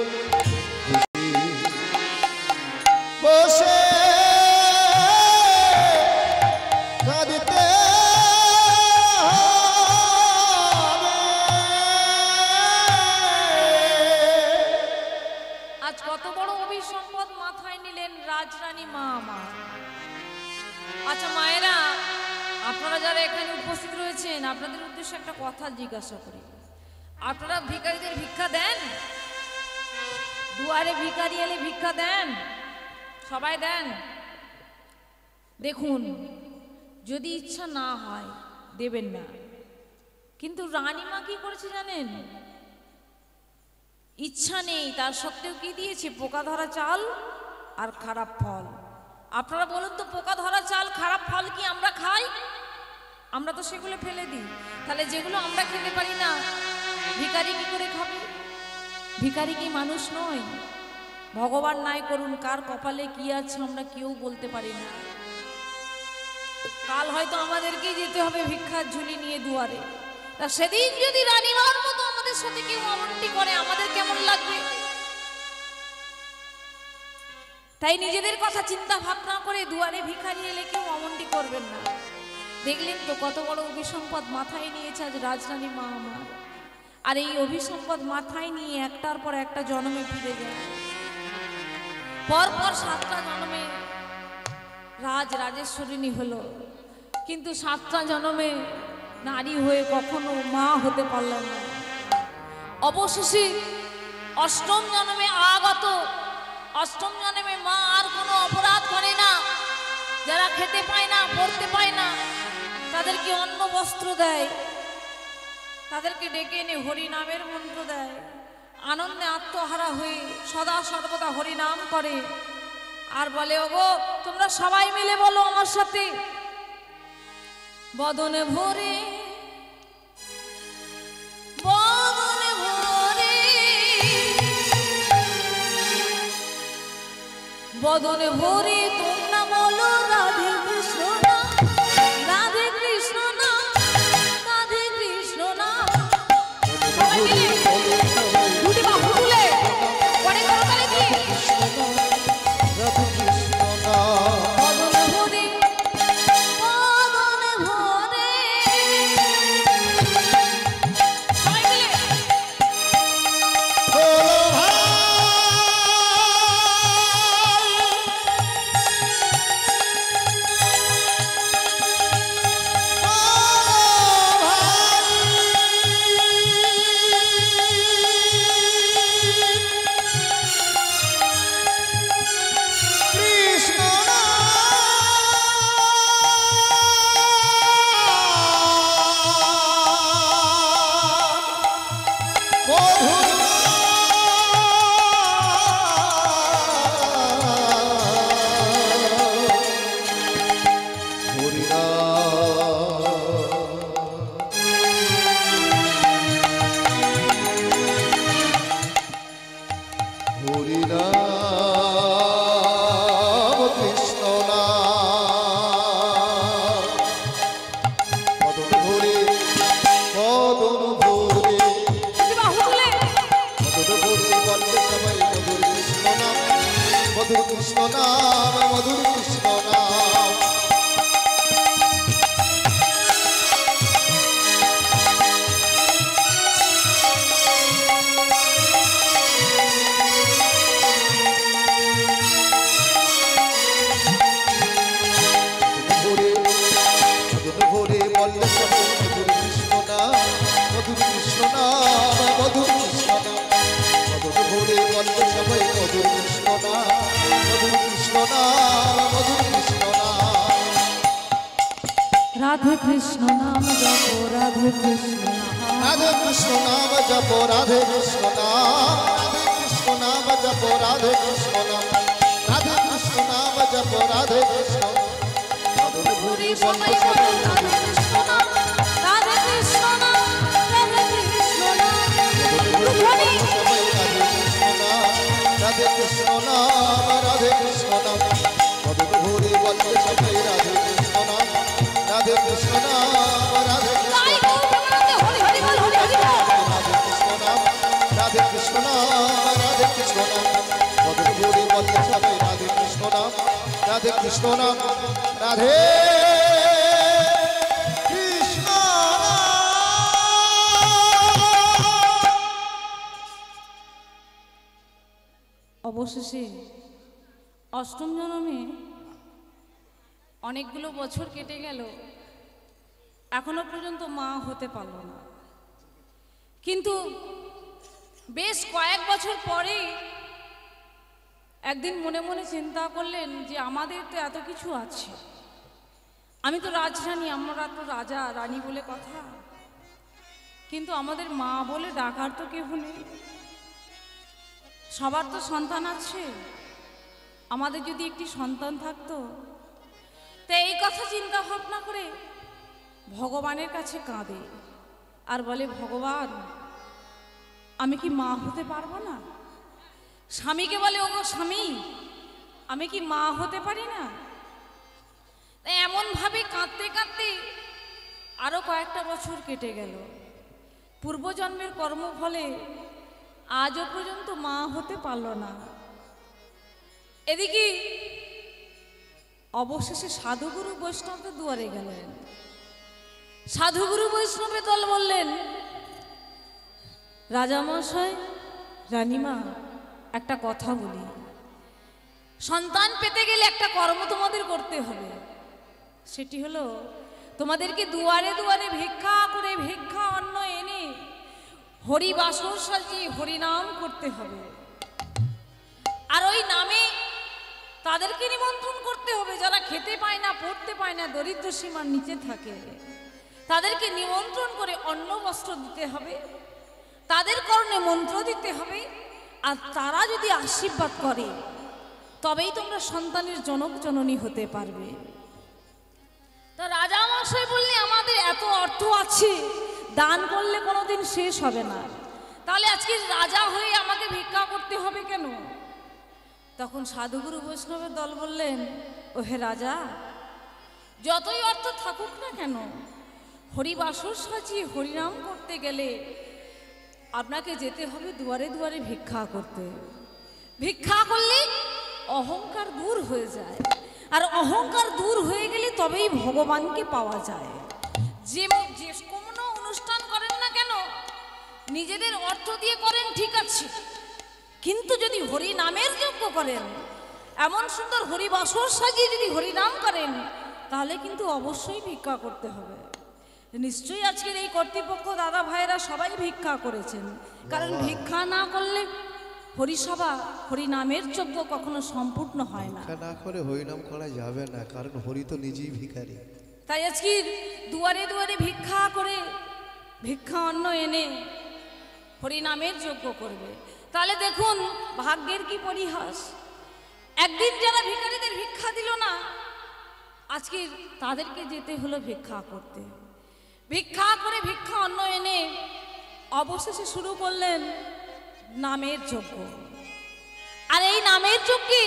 আপনারা যারা এখানে উপস্থিত রয়েছেন আপনাদের উদ্দেশ্যে একটা কথা জিজ্ঞাসা করি, আপনারা ভিখারিদের ভিক্ষা দেন? দুয়ারে ভিখারি এলে ভিক্ষা দেন? সবাই দেন? দেখুন, যদি ইচ্ছা না হয় দেবেন না, কিন্তু রানীমা কি করেছে জানেন? ইচ্ছা নেই তার সত্ত্বেও কি দিয়েছে? পোকা ধরা চাল আর খারাপ ফল। আপনারা বলুন তো, পোকা ধরা চাল খারাপ ফল কি আমরা খাই? আমরা তো সেগুলো ফেলে দিই। তাহলে যেগুলো আমরা খেতে পারি না ভিখারি কি করে খাবে? ভিখারি কি মানুষ নয়? ভগবান নাই করুন কার কপালে কি আছে আমরা কেউ বলতে পারি না। কাল হয়তো আমাদেরকেই যেতে হবে ভিক্ষার ঝুলি নিয়ে দুয়ারে। তা সেদিন যদি রানীমার মতো আমাদের সাথে কেউ অমনটি করে আমাদের কেমন লাগবে? তাই নিজেদের কথা চিন্তা ভাবনা করে দুয়ারে ভিখারি এলে কেউ অমনটি করবেন না। দেখলেন তো কত বড় অভিসম্পদ মাথায় নিয়েছে আজ রাজরানী মা আমার। আর এই অভিসম্পদ মাথায় নিয়ে একটার পর একটা জন্মে ফিরে যায়। পরপর 7টা জন্মে রাজেশ্বরিণী হলো, কিন্তু 7টা জন্মে নারী হয়ে কখনো মা হতে পারলেন না। অবশেষে 8ম জন্মে আগত, 8ম জন্মে মা আর কোনো অপরাধ করে না। যারা খেতে পায় না, পড়তে পায় না, তাদেরকে অন্ন বস্ত্র দেয়, তাদেরকে ডেকে এনে হরিনামের মন্ত্র দেয়। আনন্দে আত্মহারা হয়ে সদা সর্বদা হরিনাম করে আর বলে, ওগো তোমরা সবাই মিলে বলো আমার সাথে, বদনে ভরে বদনে ভরে বদনে ভরে তোমরা বলো রাধে কৃষ্ণ না, রাধে কৃষ্ণ না, রাধে কৃষ্ণ না। সবাই মিলে দুটি বাহু তুলে পরে করতালি দিয়ে রাধে কৃষ্ণ না, বদনে ভরে বদনে ভরে। সবাই মিলে বলো ভাই, কৃষ্ণ না, মধুর হরিনাম কৃষ্ণ নাম, বদন ভরে বদন ভরে দুটি বাহু তুলে মধুর ভরে বললে সবাই মধুর কৃষ্ণ নাম, মধুর কৃষ্ণ নাম, মধুর কৃষ্ণ নাম। মধুর ভরে বললে সবাই মধুর কৃষ্ণ নাম, মধুর কৃষ্ণ নাম, মধুর কৃষ্ণ নাম। মধুর ভরে বললে সবাই মধুর কৃষ্ণ নাম, মধুর কৃষ্ণ নাম, মধুর কৃষ্ণ নাম। রাধে কৃষ্ণ নাম জপ, রাধে কৃষ্ণ নাম, রাধে কৃষ্ণ নাম জপ, রাধে কৃষ্ণ নাম, রাধে কৃষ্ণ নাম জপ, রাধে কৃষ্ণ নাম, রাধে কৃষ্ণ নাম জপ, রাধে কৃষ্ণ। মধুর ভরে সবাই বললে বলো সবাই রাধে কৃষ্ণ নাম, রাধে কৃষ্ণ নাম, রাধে কৃষ্ণ নাম। ধ্বনি সবাই রাধে কৃষ্ণ নাম, রাধে কৃষ্ণ নাম। মধুর ভরে বললে সবাই রাধে কৃষ্ণ নাম, রাধে কৃষ্ণ নাম, রাধে কৃষ্ণ তাই গৌরবানন্দে হরি হরি বল, হরি হরি বল। রাধে কৃষ্ণ নাম, রাধে কৃষ্ণ নাম, রাধে কৃষ্ণ নাম। মধুর ভরে বললে সবাই রাধে কৃষ্ণ নাম, রাধে কৃষ্ণ নাম, রাধে কৃষ্ণ নাম। অবশেষে 8ম জন্মে অনেকগুলো বছর কেটে গেল, এখনো পর্যন্ত মা হতে পারল না। কিন্তু বেশ কয়েক বছর পরে একদিন মনে মনে চিন্তা করলেন যে আমাদের তো এত কিছু আছে, আমি তো রাজরানী, আমরা তো রাজা রানী বলে কথা, কিন্তু আমাদের মা বলে ডাকার তো কেউ নেই। সবার তো সন্তান আছে, আমাদের যদি একটি সন্তান থাকতো। তো এই কথা চিন্তা ভাবনা করে ভগবানের কাছে কাঁদে আর বলে, ভগবান আমি কি মা হতে পারবো না? স্বামীকে বলে, ওগো স্বামী আমি কি মা হতে পারি না? এমনভাবে কাঁদতে কাঁদতে আরো কয়েকটা বছর কেটে গেল। পূর্বজন্মের কর্মফলে আজও পর্যন্ত মা হতে পারল না। এদিকে অবশেষে সাধুগুরু বৈষ্ণবের দুয়ারে গেলেন। সাধুগুরু বৈষ্ণবের দল বললেন, রাজামশাই, রানীমা, একটা কথা বলি, সন্তান পেতে গেলে একটা কর্ম তোমাদের করতে হবে। সেটি হলো তোমাদেরকে দুয়ারে দুয়ারে ভিক্ষা করে ভিক্ষা অন্ন এনে হরি বাসর সাজিয়ে হরিনাম করতে হবে। আর ওই নামে তাদেরকে নিমন্ত্রণ করতে হবে যারা খেতে পায় না, পড়তে পায় না, দরিদ্র সীমার নিচে থাকে, তাদেরকে নিমন্ত্রণ করে অন্ন বস্ত্র দিতে হবে, তাদের কর্ণে মন্ত্র দিতে হবে। আর তারা যদি আশীর্বাদ করে তবেই তোমরা সন্তানের জনক জননী হতে পারবে। তো রাজা মশাই বললে, আমাদের এত অর্থ আছে, দান করলে কোনোদিন শেষ হবে না, তাহলে আজকে রাজা হয়ে আমাকে ভিক্ষা করতে হবে কেন? তখন সাধুগুরু বৈষ্ণবের দল বললেন, ও হে রাজা, যতই অর্থ থাকুক না কেন, হরিবাসর সাজিয়ে হরিনাম করতে গেলে আপনাকে যেতে হবে দুয়ারে দুয়ারে ভিক্ষা করতে। ভিক্ষা করলে অহংকার দূর হয়ে যায়, আর অহংকার দূর হয়ে গেলে তবেই ভগবানকে পাওয়া যায়। যে কোনো অনুষ্ঠান করেন না কেন, নিজেদের অর্থ দিয়ে করেন ঠিক আছে, কিন্তু যদি হরি নামের যজ্ঞ করেন, এমন সুন্দর হরিবাসর সাজিয়ে যদি হরিনাম করেন, তাহলে কিন্তু অবশ্যই ভিক্ষা করতে হবে। নিশ্চয়ই আজকের এই কর্তৃপক্ষ দাদা ভাইয়েরা সবাই ভিক্ষা করেছেন, কারণ ভিক্ষা না করলে হরিসভা হরিনামের যজ্ঞ কখনো সম্পূর্ণ হয় না। ভিক্ষা না করে হরিনাম করা যাবে না, কারণ হরি তো নিজেই ভিখারি। তাই আজকে দুয়ারে দুয়ারে ভিক্ষা করে ভিক্ষা অন্ন এনে হরিনামের যজ্ঞ করবে। তাহলে দেখুন ভাগ্যের কি পরিহাস, একদিন যারা ভিখারিদের ভিক্ষা দিল না, আজকে তাদেরকে যেতে হলো ভিক্ষা করতে। ভিক্ষা করে ভিক্ষা অন্ন এনে অবশেষে শুরু করলেন নামের যজ্ঞ। আর এই নামের যজ্ঞে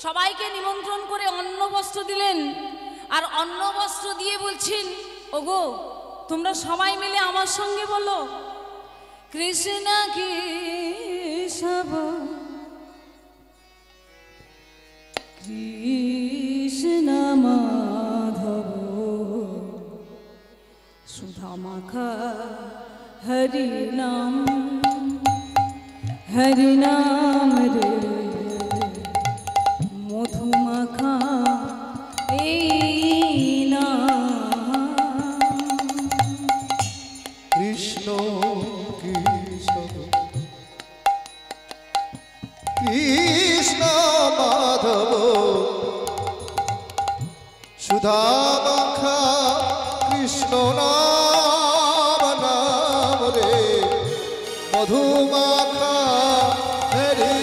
সবাইকে নিমন্ত্রণ করে অন্ন বস্ত্র দিলেন, আর অন্ন বস্ত্র দিয়ে বলছেন, ওগো তোমরা সবাই মিলে আমার সঙ্গে বলো, কৃষ্ণ কেশব কৃষ্ণ মাধব সুধা মাখা হরি নাম রে মধু মাখা এই নাম। কৃষ্ণ কেশব কৃষ্ণ মাধব সুধা মাখা কৃষ্ণ নাম নাম রে মধু মাখা হরি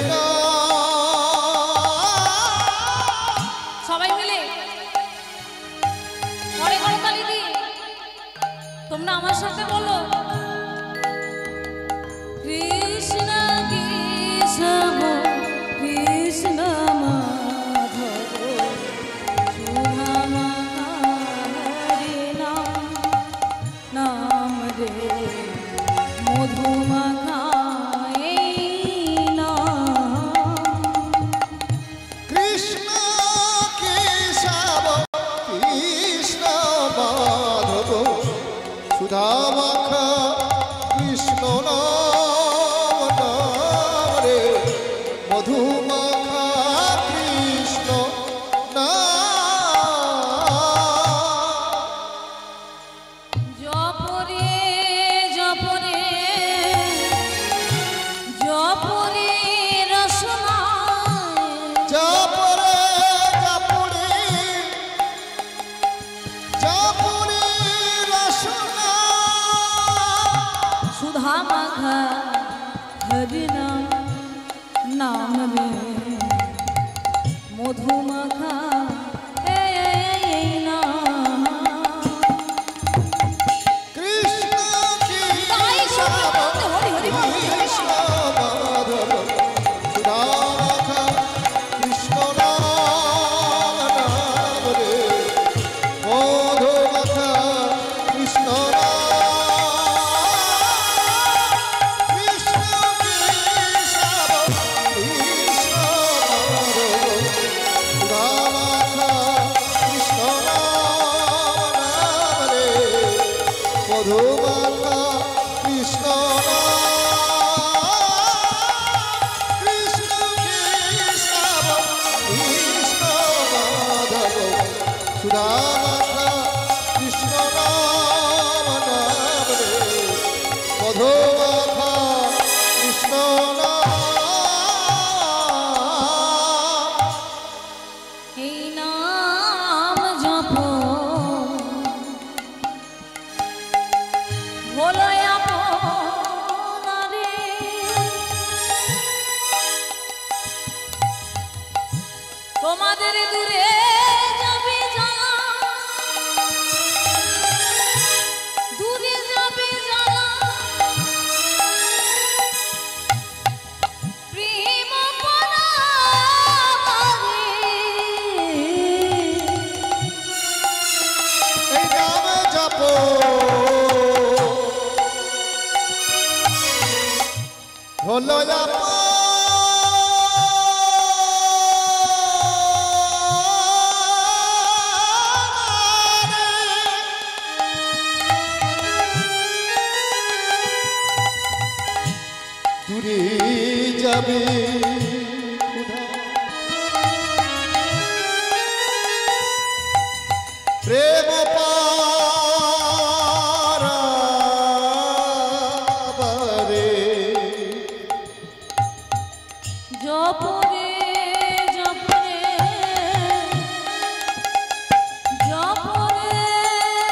সবাই মিলে ঘরে ঘরে তালি দিয়ে তোমরা আমার সাথে বলো, কৃষ্ণ কেশব কৃষ্ণ মাধব সুধা মাখা হরি নাম রে মধু মাখা এই নাম। কৃষ্ণ কেশব কৃষ্ণ মাধব সুধা মাখা জপরে রসনা জপরে জপুরি জপুরি রসনা সুধা মাখা হরি নাম রে মধু মাখা এই নাম কৃষ্ণ কি তাই সব হরি হরি বল, হরি হরি কৃষ্ণ বল। মাধব সুধামাখা কৃষ্ণ নাম নাম রে মধুমাখা কৃষ্ণ নাম কৃষ্ণ কি সব কৃষ্ণ মাধব সুধামাখা কৃষ্ণ নাম নাম রে মধুমাখা কৃষ্ণ কৃষ্ণ কেশব কৃষ্ণ মাধব সুধামাখা কৃষ্ণ নাম নাম রে মধুমাখা কৃষ্ণ এই নাম জপ হলো আপনারে তোমাদের দূরে যাবে জ্বালা দূরে যাবে জ্বালা প্রেম পরাবারে এই নাম জপ হলো দূরে যাবে ক্ষুধা প্রেম পারাবারে জপরে জপরে জপরে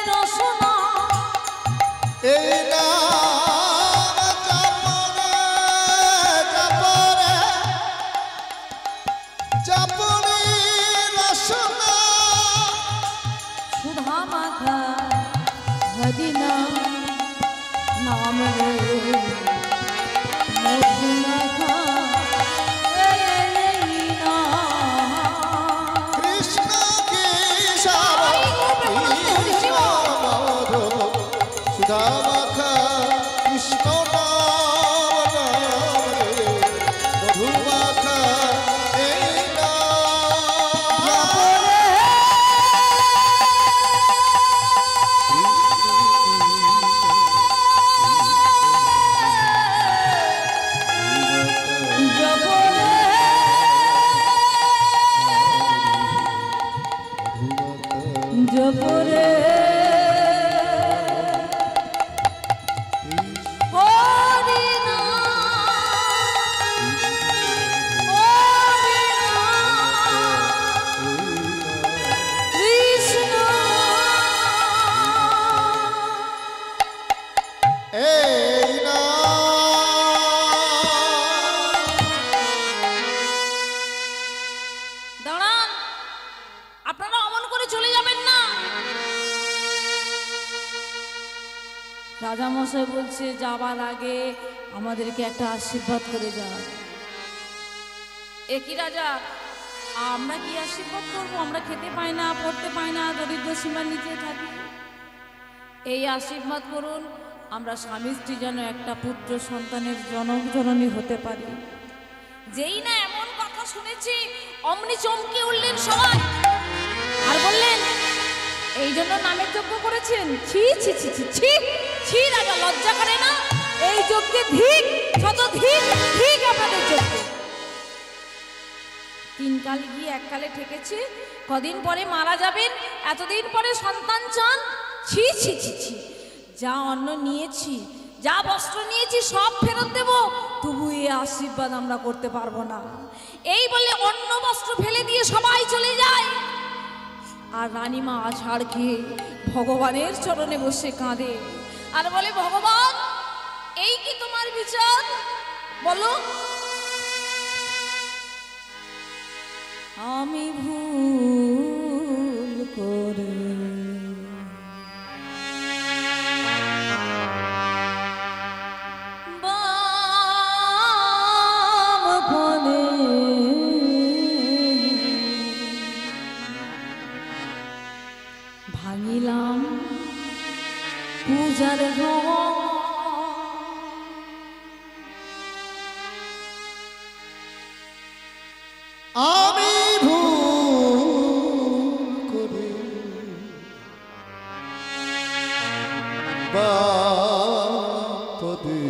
রসনা এই নাম জপরে জপরে জপরে রসনা সুধা মাখা হরি নাম রে মধু মাখা এই নাম কৃষ্ণ কেশব কৃষ্ণ মাধব সুধামাখা কৃষ্ণ নাম নাম রে মধুমাখা এই জপরে হরি কৃষ্ণ এই দাঁড়ান, আপনারা অমন করে চলে যাবেন না। রাজামশাই বলছে যাবার আগে আমাদেরকে একটা আশীর্বাদ করে যান। একই রাজা, আমরা কি আশীর্বাদ করবো? আমরা খেতে পাই না, পড়তে পাই না, দরিদ্র সীমার নিচে থাকি। এই আশীর্বাদ করুন আমরা স্বামী স্ত্রী যেন একটা পুত্র সন্তানের জনক জননী হতে পারি। যেই না এমন কথা শুনেছি অমনি চমকে উঠলেন সবাই আর বললেন, এই জন্য নামের যজ্ঞ করেছেন? ছি ছি ছি ছি ছি ছি, রাজা লজ্জা করে না? এই যজ্ঞে ধিক, শত ধিক, ধিক আপনাদের যজ্ঞে। তিন কাল গিয়ে এক কালে ঠেকেছে, কদিন পরে মারা যাবেন, এতদিন পরে সন্তান চান? ছি ছি ছি ছি, যা অন্ন নিয়েছি যা বস্ত্র নিয়েছি সব ফেরত দেব, তবু এই আশীর্বাদ আমরা করতে পারবো না। এই বলে অন্য বস্ত্র ফেলে দিয়ে সবাই চলে যায়। আর রানীমা আছাড় খেয়ে ভগবানের চরণে বসে কাঁদে আর বলে, ভগবান এই কি তোমার বিচার বলো? আমি ভুল করে ভাঙিলাম পূজার ঘর, আমি ভুল করে বাপদে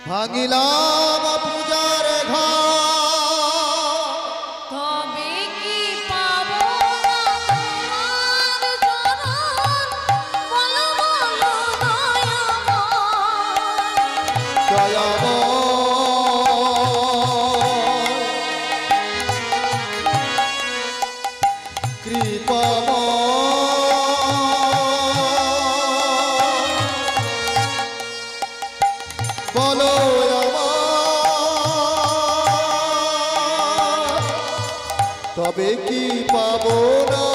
ভাঙিলাম পূজার ঘর, তবে কি পাবো তোমার চরণ? বলো বলো দয়াময়। দয়াময় কৃপাময় বলো তবে কি পাবো না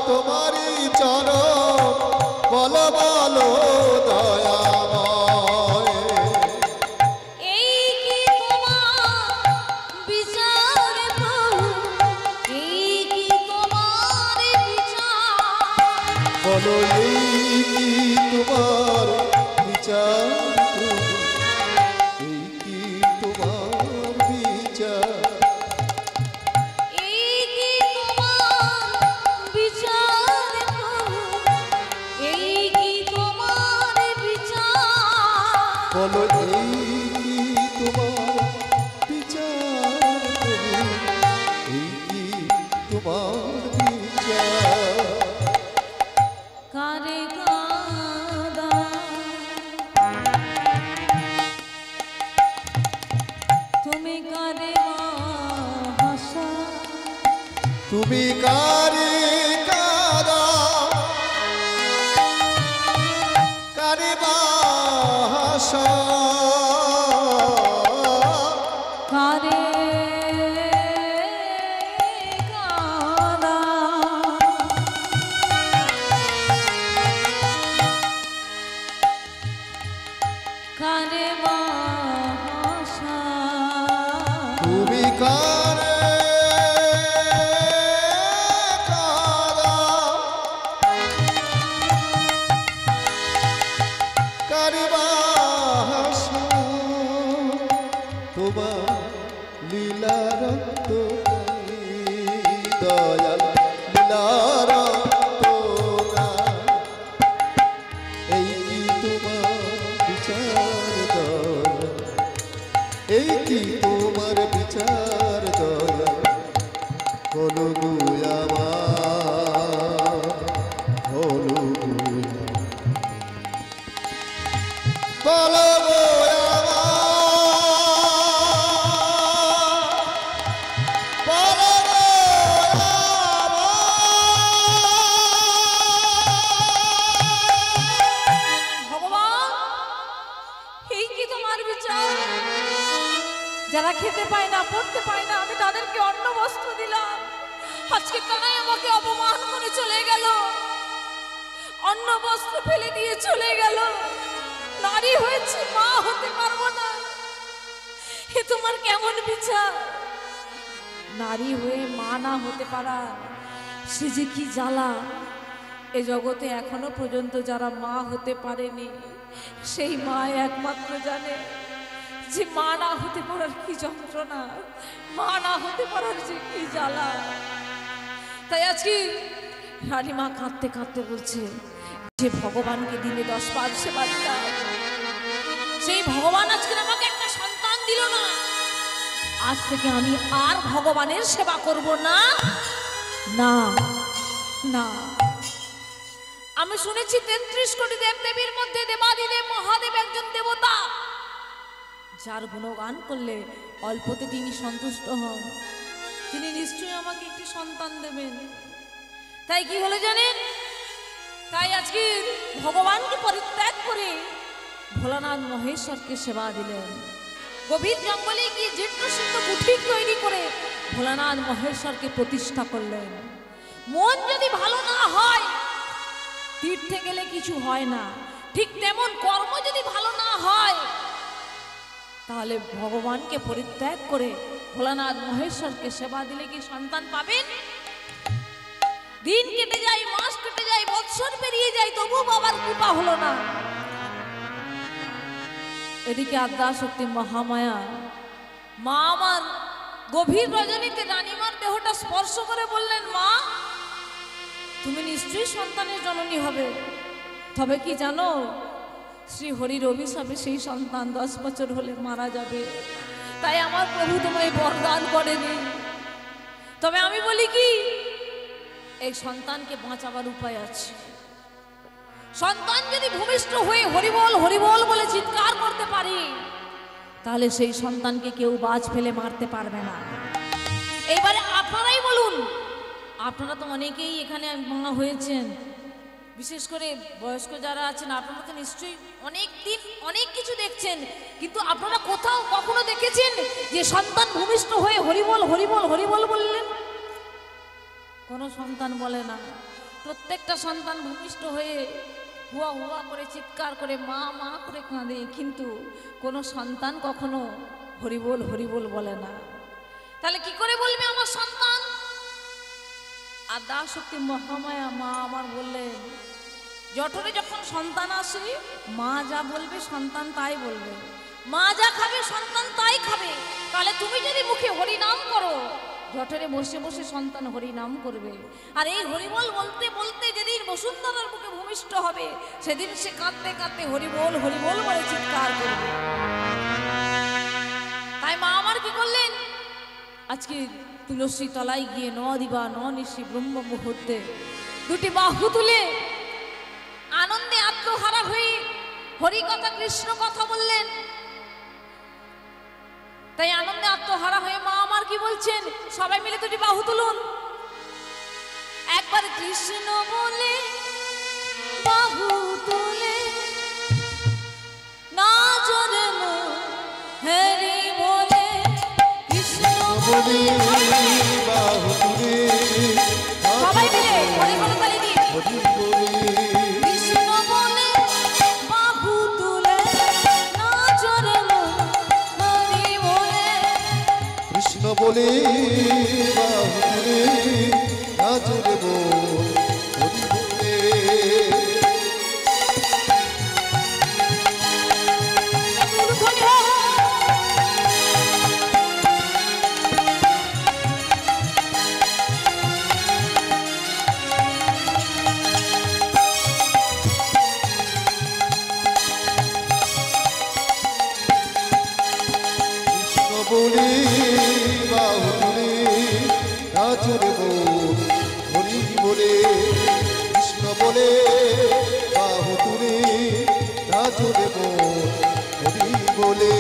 তোমারই চরণ? বলো বলো দয়াময়। এই কি তোমার বিচার প্রভু? এই কি তোমার বিচার? বলো এই কি তোমার বিচার প্রভু? এই কি তোমার বিচার? এই কি তোমার বিচার প্রভু? এই কি তোমার বিচার? বলো এই কি তোমার বিচার প্রভু? এই কি তোমার বিচার? কারে কাদা তুমি কারে হাসা? তুমি কারে কাদা কারে বাসা? কারে কাদা কারে বাসা? তুমি কারে কাদা কারে বাসা? তোমার লীলার দয়াল লীলার এই কি তোমার বিচার দয়াল? এই কি তোমার বিচার দয়াল? বলো গো আমার বলো বলো গো আমার বলো গো ভগবান এই কি তোমার বিচার? যারা খেতে পায় না পড়তে পায় না আমি তাদেরকে অন্ন বস্ত্র দিলাম, আজকে তারাই আমাকে অপমান করে চলে গেল, অন্ন বস্ত্র ফেলে দিয়ে চলে গেল। নারী হয়েছে মা হতে পারবো না, এ তোমার কেমন বিচার? নারী হয়ে মা না হতে পারা সে যে কি জ্বালা। এ জগতে এখনো পর্যন্ত যারা মা হতে পারেনি সেই মা একমাত্র জানে যে মা না হতে পারার কি যন্ত্রণা, মা না হতে পারার যে কি জ্বালা। তাই আজকে রানীমা কাঁদতে কাঁদতে বলছে যে ভগবানকে দিনে 10 বার সেবা দিলাম, সেই ভগবান আজকে আমাকে একটা সন্তান দিল না, আজ থেকে আমি আর ভগবানের সেবা করব না। না না আমি শুনেছি 33 কোটি দেব দেবীর মধ্যে দেবাদিদেব মহাদেব একজন দেবতা, যার গুণগান করলে অল্পতে তিনি সন্তুষ্ট হন। তিনি নিশ্চয়ই আমাকে একটি সন্তান দেবেন। তাই কি হলো জানেন? তাই আজকে ভগবানকে পরিত্যাগ করে ভোলানাথ মহেশ্বরকে সেবা দিলেন। গভীর জঙ্গলে গিয়ে জীর্ণশীর্ণ কুঠির তৈরি করে ভোলানাথ মহেশ্বরকে প্রতিষ্ঠা করলেন। মন যদি ভালো না হয়, তীর্থে গেলে কিছু হয় না। ঠিক তেমন কর্ম যদি ভালো না হয়, তাহলে ভগবানকে পরিত্যাগ করে ভোলানাথ মহেশ্বরকে সেবা দিলে কি সন্তান পাবেন? দিন কেটে যায়, মাস কেটে যায়, বৎসর পেরিয়ে যায়, তবু বাবার কৃপা হলো না। এদিকে আদ্যাশক্তি মহামায়া মা আমার গভীর রজনীতে রানীমার দেহটা স্পর্শ করে বললেন, মা তুমি নিশ্চয়ই সন্তানের জননী হবে। তবে কি জানো, শ্রী হরির অভিশাপে সেই সন্তান 10 বছর হলে মারা যাবে। তাই আমার প্রভু তোমায় বরদান করেনি। তবে আমি বলি কি, এই সন্তানকে বাঁচাবার উপায় আছে। সন্তান যদি ভূমিষ্ঠ হয়ে হরিবল হরিবল বলে চিৎকার করতে পারে, তাহলে সেই সন্তানকে কেউ বাজ ফেলে মারতে পারবে না। এইবারে আপনারাই বলুন, আপনারা তো অনেকেই এখানে ভাঙা হয়েছেন, বিশেষ করে বয়স্ক যারা আছেন, আপনারা তো নিশ্চয়ই অনেক দিন অনেক কিছু দেখছেন, কিন্তু আপনারা কোথাও কখনো দেখেছেন যে সন্তান ভূমিষ্ঠ হয়ে হরিবল হরিবল হরিবল বললেন? কোনো সন্তান বলে না। প্রত্যেকটা সন্তান ভূমিষ্ঠ হয়ে হুয়া হুয়া করে চিৎকার করে মা মা করে কাঁদে, কিন্তু কোনো সন্তান কখনো হরিবল হরিবল বলে না। তাহলে কি করে বলবে আমার সন্তান? আদ্যাশক্তি মহামায়া মা আমার বললেন, জঠরে যখন সন্তান আসে, মা যা বলবে সন্তান তাই বলবে। মা যা খাবে সন্তান তাই খাবে। তাহলে তুমি যদি মুখে হরি নাম করো, জঠরে বসে বসে সন্তান হরি নাম করবে। আর এই হরিবল বলতে বলতে যেদিন বসুন্ধরার বুকে ভূমিষ্ঠ হবে, সেদিন সে কাঁদতে কাঁদতে হরিবল হরিবল বলে চিৎকার করবে। তাই মা আমার কি করলেন, আজকে তুলসী তলায় গিয়ে দিবা নিশি ব্রহ্ম মুহূর্তে দুটি বাহু তুলে আনন্দে আত্মহারা হয়ে হরি কথা কৃষ্ণ কথা বললেন। তাই আনন্দে আত্মহারা হয়ে মা আমার কি বলছেন, সবাই মিলে দুটি বাহু তুলুন। একবার কৃষ্ণ বলে বাহু তুলে না জোরে হরি বলে, কৃষ্ণ বলে বাহু তুলে সবাই মিলে হরি বলে তালি দিয়ে, কৃষ্ণ বলে বাহু তুলে না জোরে হরি বলে, কৃষ্ণ বলে বাহু তুলে নাচরে বল হরি বলে। বলে বাহু তুলে নাচরে বল হরি বলে, কৃষ্ণ বলে বাহু তুলে নাচরে বল হরি বলে।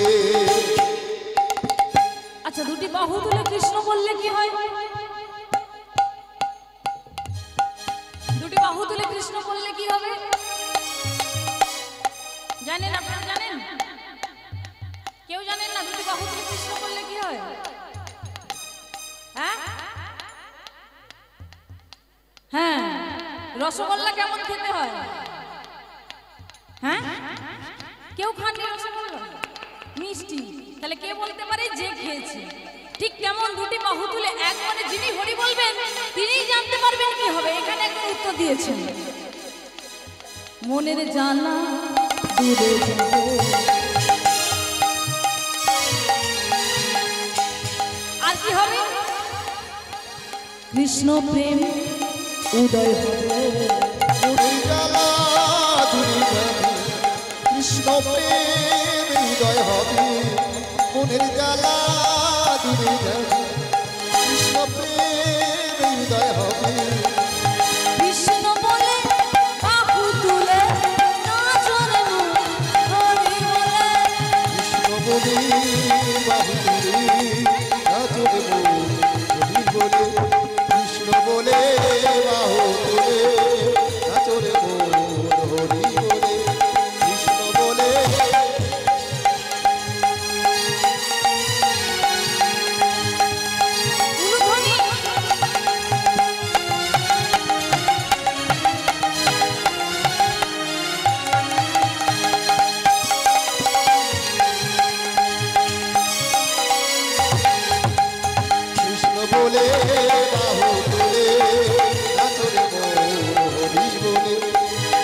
আচ্ছা, দুটি বাহু তুলে কৃষ্ণ বললে কি হয়? দুটি বাহু তুলে কৃষ্ণ বললে কি হবে জানেন? আপনারা জানেন? কেউ জানেন না দুটি বাহু তুলে কৃষ্ণ বললে কি হয়? হ্যাঁ হ্যাঁ, রসগোল্লা কেমন খেতে হয়? হ্যাঁ, কেউ খাননি রসগোল্লা? মিষ্টি। তাহলে কে বলতে পারে? যে খেয়েছে। ঠিক তেমন দুটি বাহু তুলে একবারে যিনি হরি বলবেন, তিনিই জানতে পারবেন কি হবে। এখানে একটা উত্তর দিয়েছেন, মনের জানা দূরে যাবে। আর কি হবে? কৃষ্ণ প্রেম উদয় হবে। মনের জ্বালা দূরে যাবে, কৃষ্ণ প্রেম হৃদয় হবে। মনের জ্বালা দূরে যাবে, কৃষ্ণ প্রেম হৃদয় হবে। কৃষ্ণ বলে বাহু তুমি বাহু তুলে নাচো রে মন হরি বলে কৃষ্ণ বলে বাহু তুলে নাচো রে মন হরি বলে কৃষ্ণ বলে বলে বাহু তুলে নাচো রে মন হরি বলে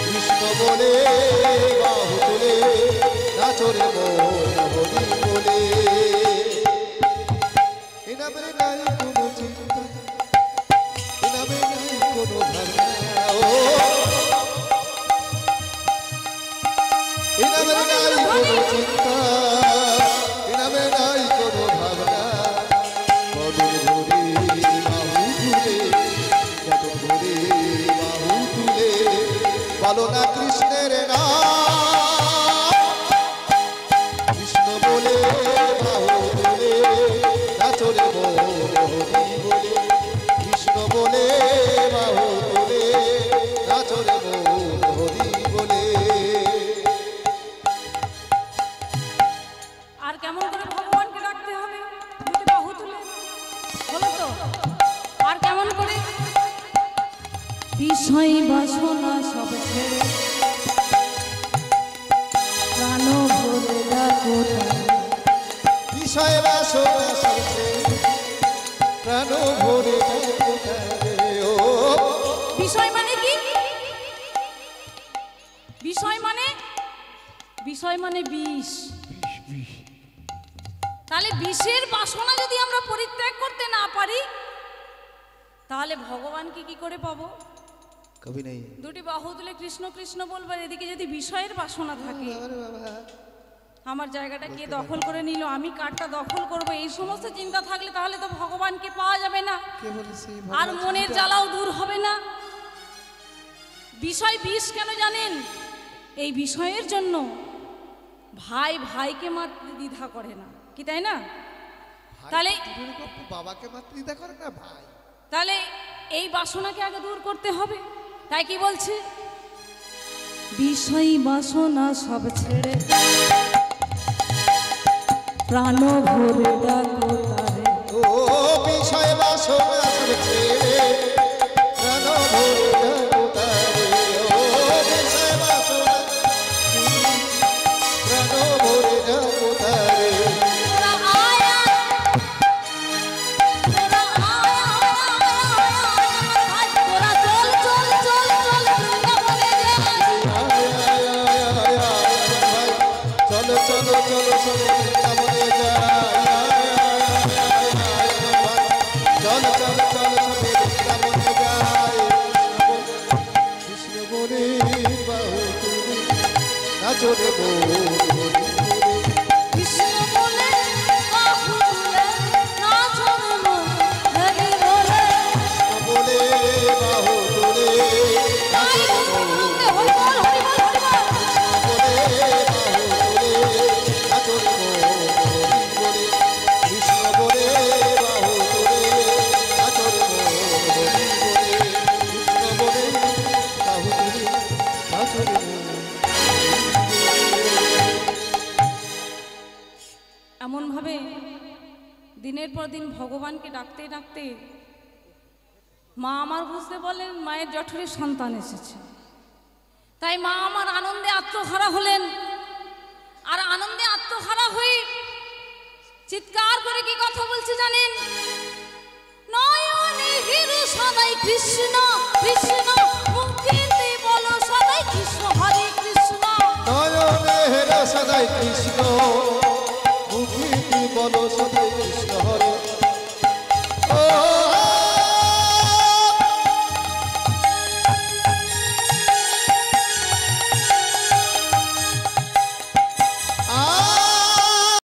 কৃষ্ণ বলে বাহু তুলে নাচো রে মন হরি বলে এ নামে নাই কোনো চিন্তা এ নামে নাই কোনো ভাবনা এ নামে নাই কোনো চিন্তা এ নামে নাই কোনো ভাবনা বদন ধরে বাহু তুলে বদন ধরে বাহু তুলে বলো না কৃষ্ণের নাম কৃষ্ণ বলে বাহু তুলে নাচো রে মন হরি বলে কৃষ্ণ বলে বাহু তুলে নাচো রে মন হরি বলে আর কেমন করে ভগবানকে ডাকতে হবে দুটি বাহু তুলে বলো তো আর কেমন করে বিষয় বাসনা সব ছেড়ে প্রাণ ভরে ডাকো বিষয় বাসনা সব ছেড়ে প্রাণ ভরে ডাকো তারে ও বিষয় মানে কি বিষয় মানে বিষ তাহলে বিষের বাসনা যদি আমরা পরিত্যাগ করতে না পারি তাহলে ভগবানকে কি করে পাবো কবি নেই দুটি বাহু তুলে কৃষ্ণ কৃষ্ণ বলবার এদিকে যদি বিষয়ের বাসনা থাকে আমার জায়গাটা কে দখল করে নিল আমি কারটা দখল করব এই সমস্ত চিন্তা থাকলে তাহলে তো ভগবানকে পাওয়া যাবে না কে বলেছে আর মনের জ্বালাও দূর হবে না বিষয় বিষ কেন জানেন এই বিষয়ের জন্য ভাই ভাইকে মারতে দ্বিধা করে না কি তাই না তাহলে বাবাকে মাত্র দ্বিধা করে না ভাই তাহলে এই বাসনাকে আগে দূর করতে হবে তাই কি বলছে বিষয় বাসনা সব ছেড়ে প্রাণ ভরে ডাকো তারে ও বিষয় বাসনা সব ছেড়ে প্রাণ ভরে ডাকো তারে ও বিষয় বাসনা প্রাণ ভরে ডাকো তারে তোরা আয়া তোরা আয়া তোরা চল চল চল চল বৃন্দাবনে যাই চলো চলো চলো চলো বৃন্দাবনে যাই চলো চলো চলো বৃন্দাবনে যাই কৃষ্ণ বলে বাহু তুলে নাচো রে মন কৃষ্ণ বলে বাহু তুলে নাচো রে মন হরি বলে বলে বাহু তুলে নাচো রে মন হরি বল হরি বল হরি বল বলে বাহু তুলে নাচো রে মন হরি বলে কৃষ্ণ বলে বাহু তুলে নাচো রে মন হরি বলে কৃষ্ণ বলে বাহু তুলে নাচো রে মন এমন ভাবে দিনের পর দিন ভগবানকে ডাকতে ডাকতে মা আমার বুঝতে বলেন মায়ের জঠরে সন্তান এসেছে তাই মা আমার আনন্দে আত্মহারা হলেন আর আনন্দে আত্মহারা হয়ে চিৎকার করে কি কথা বলছে জানেন নয়নে হিরু সদাই কৃষ্ণ কৃষ্ণ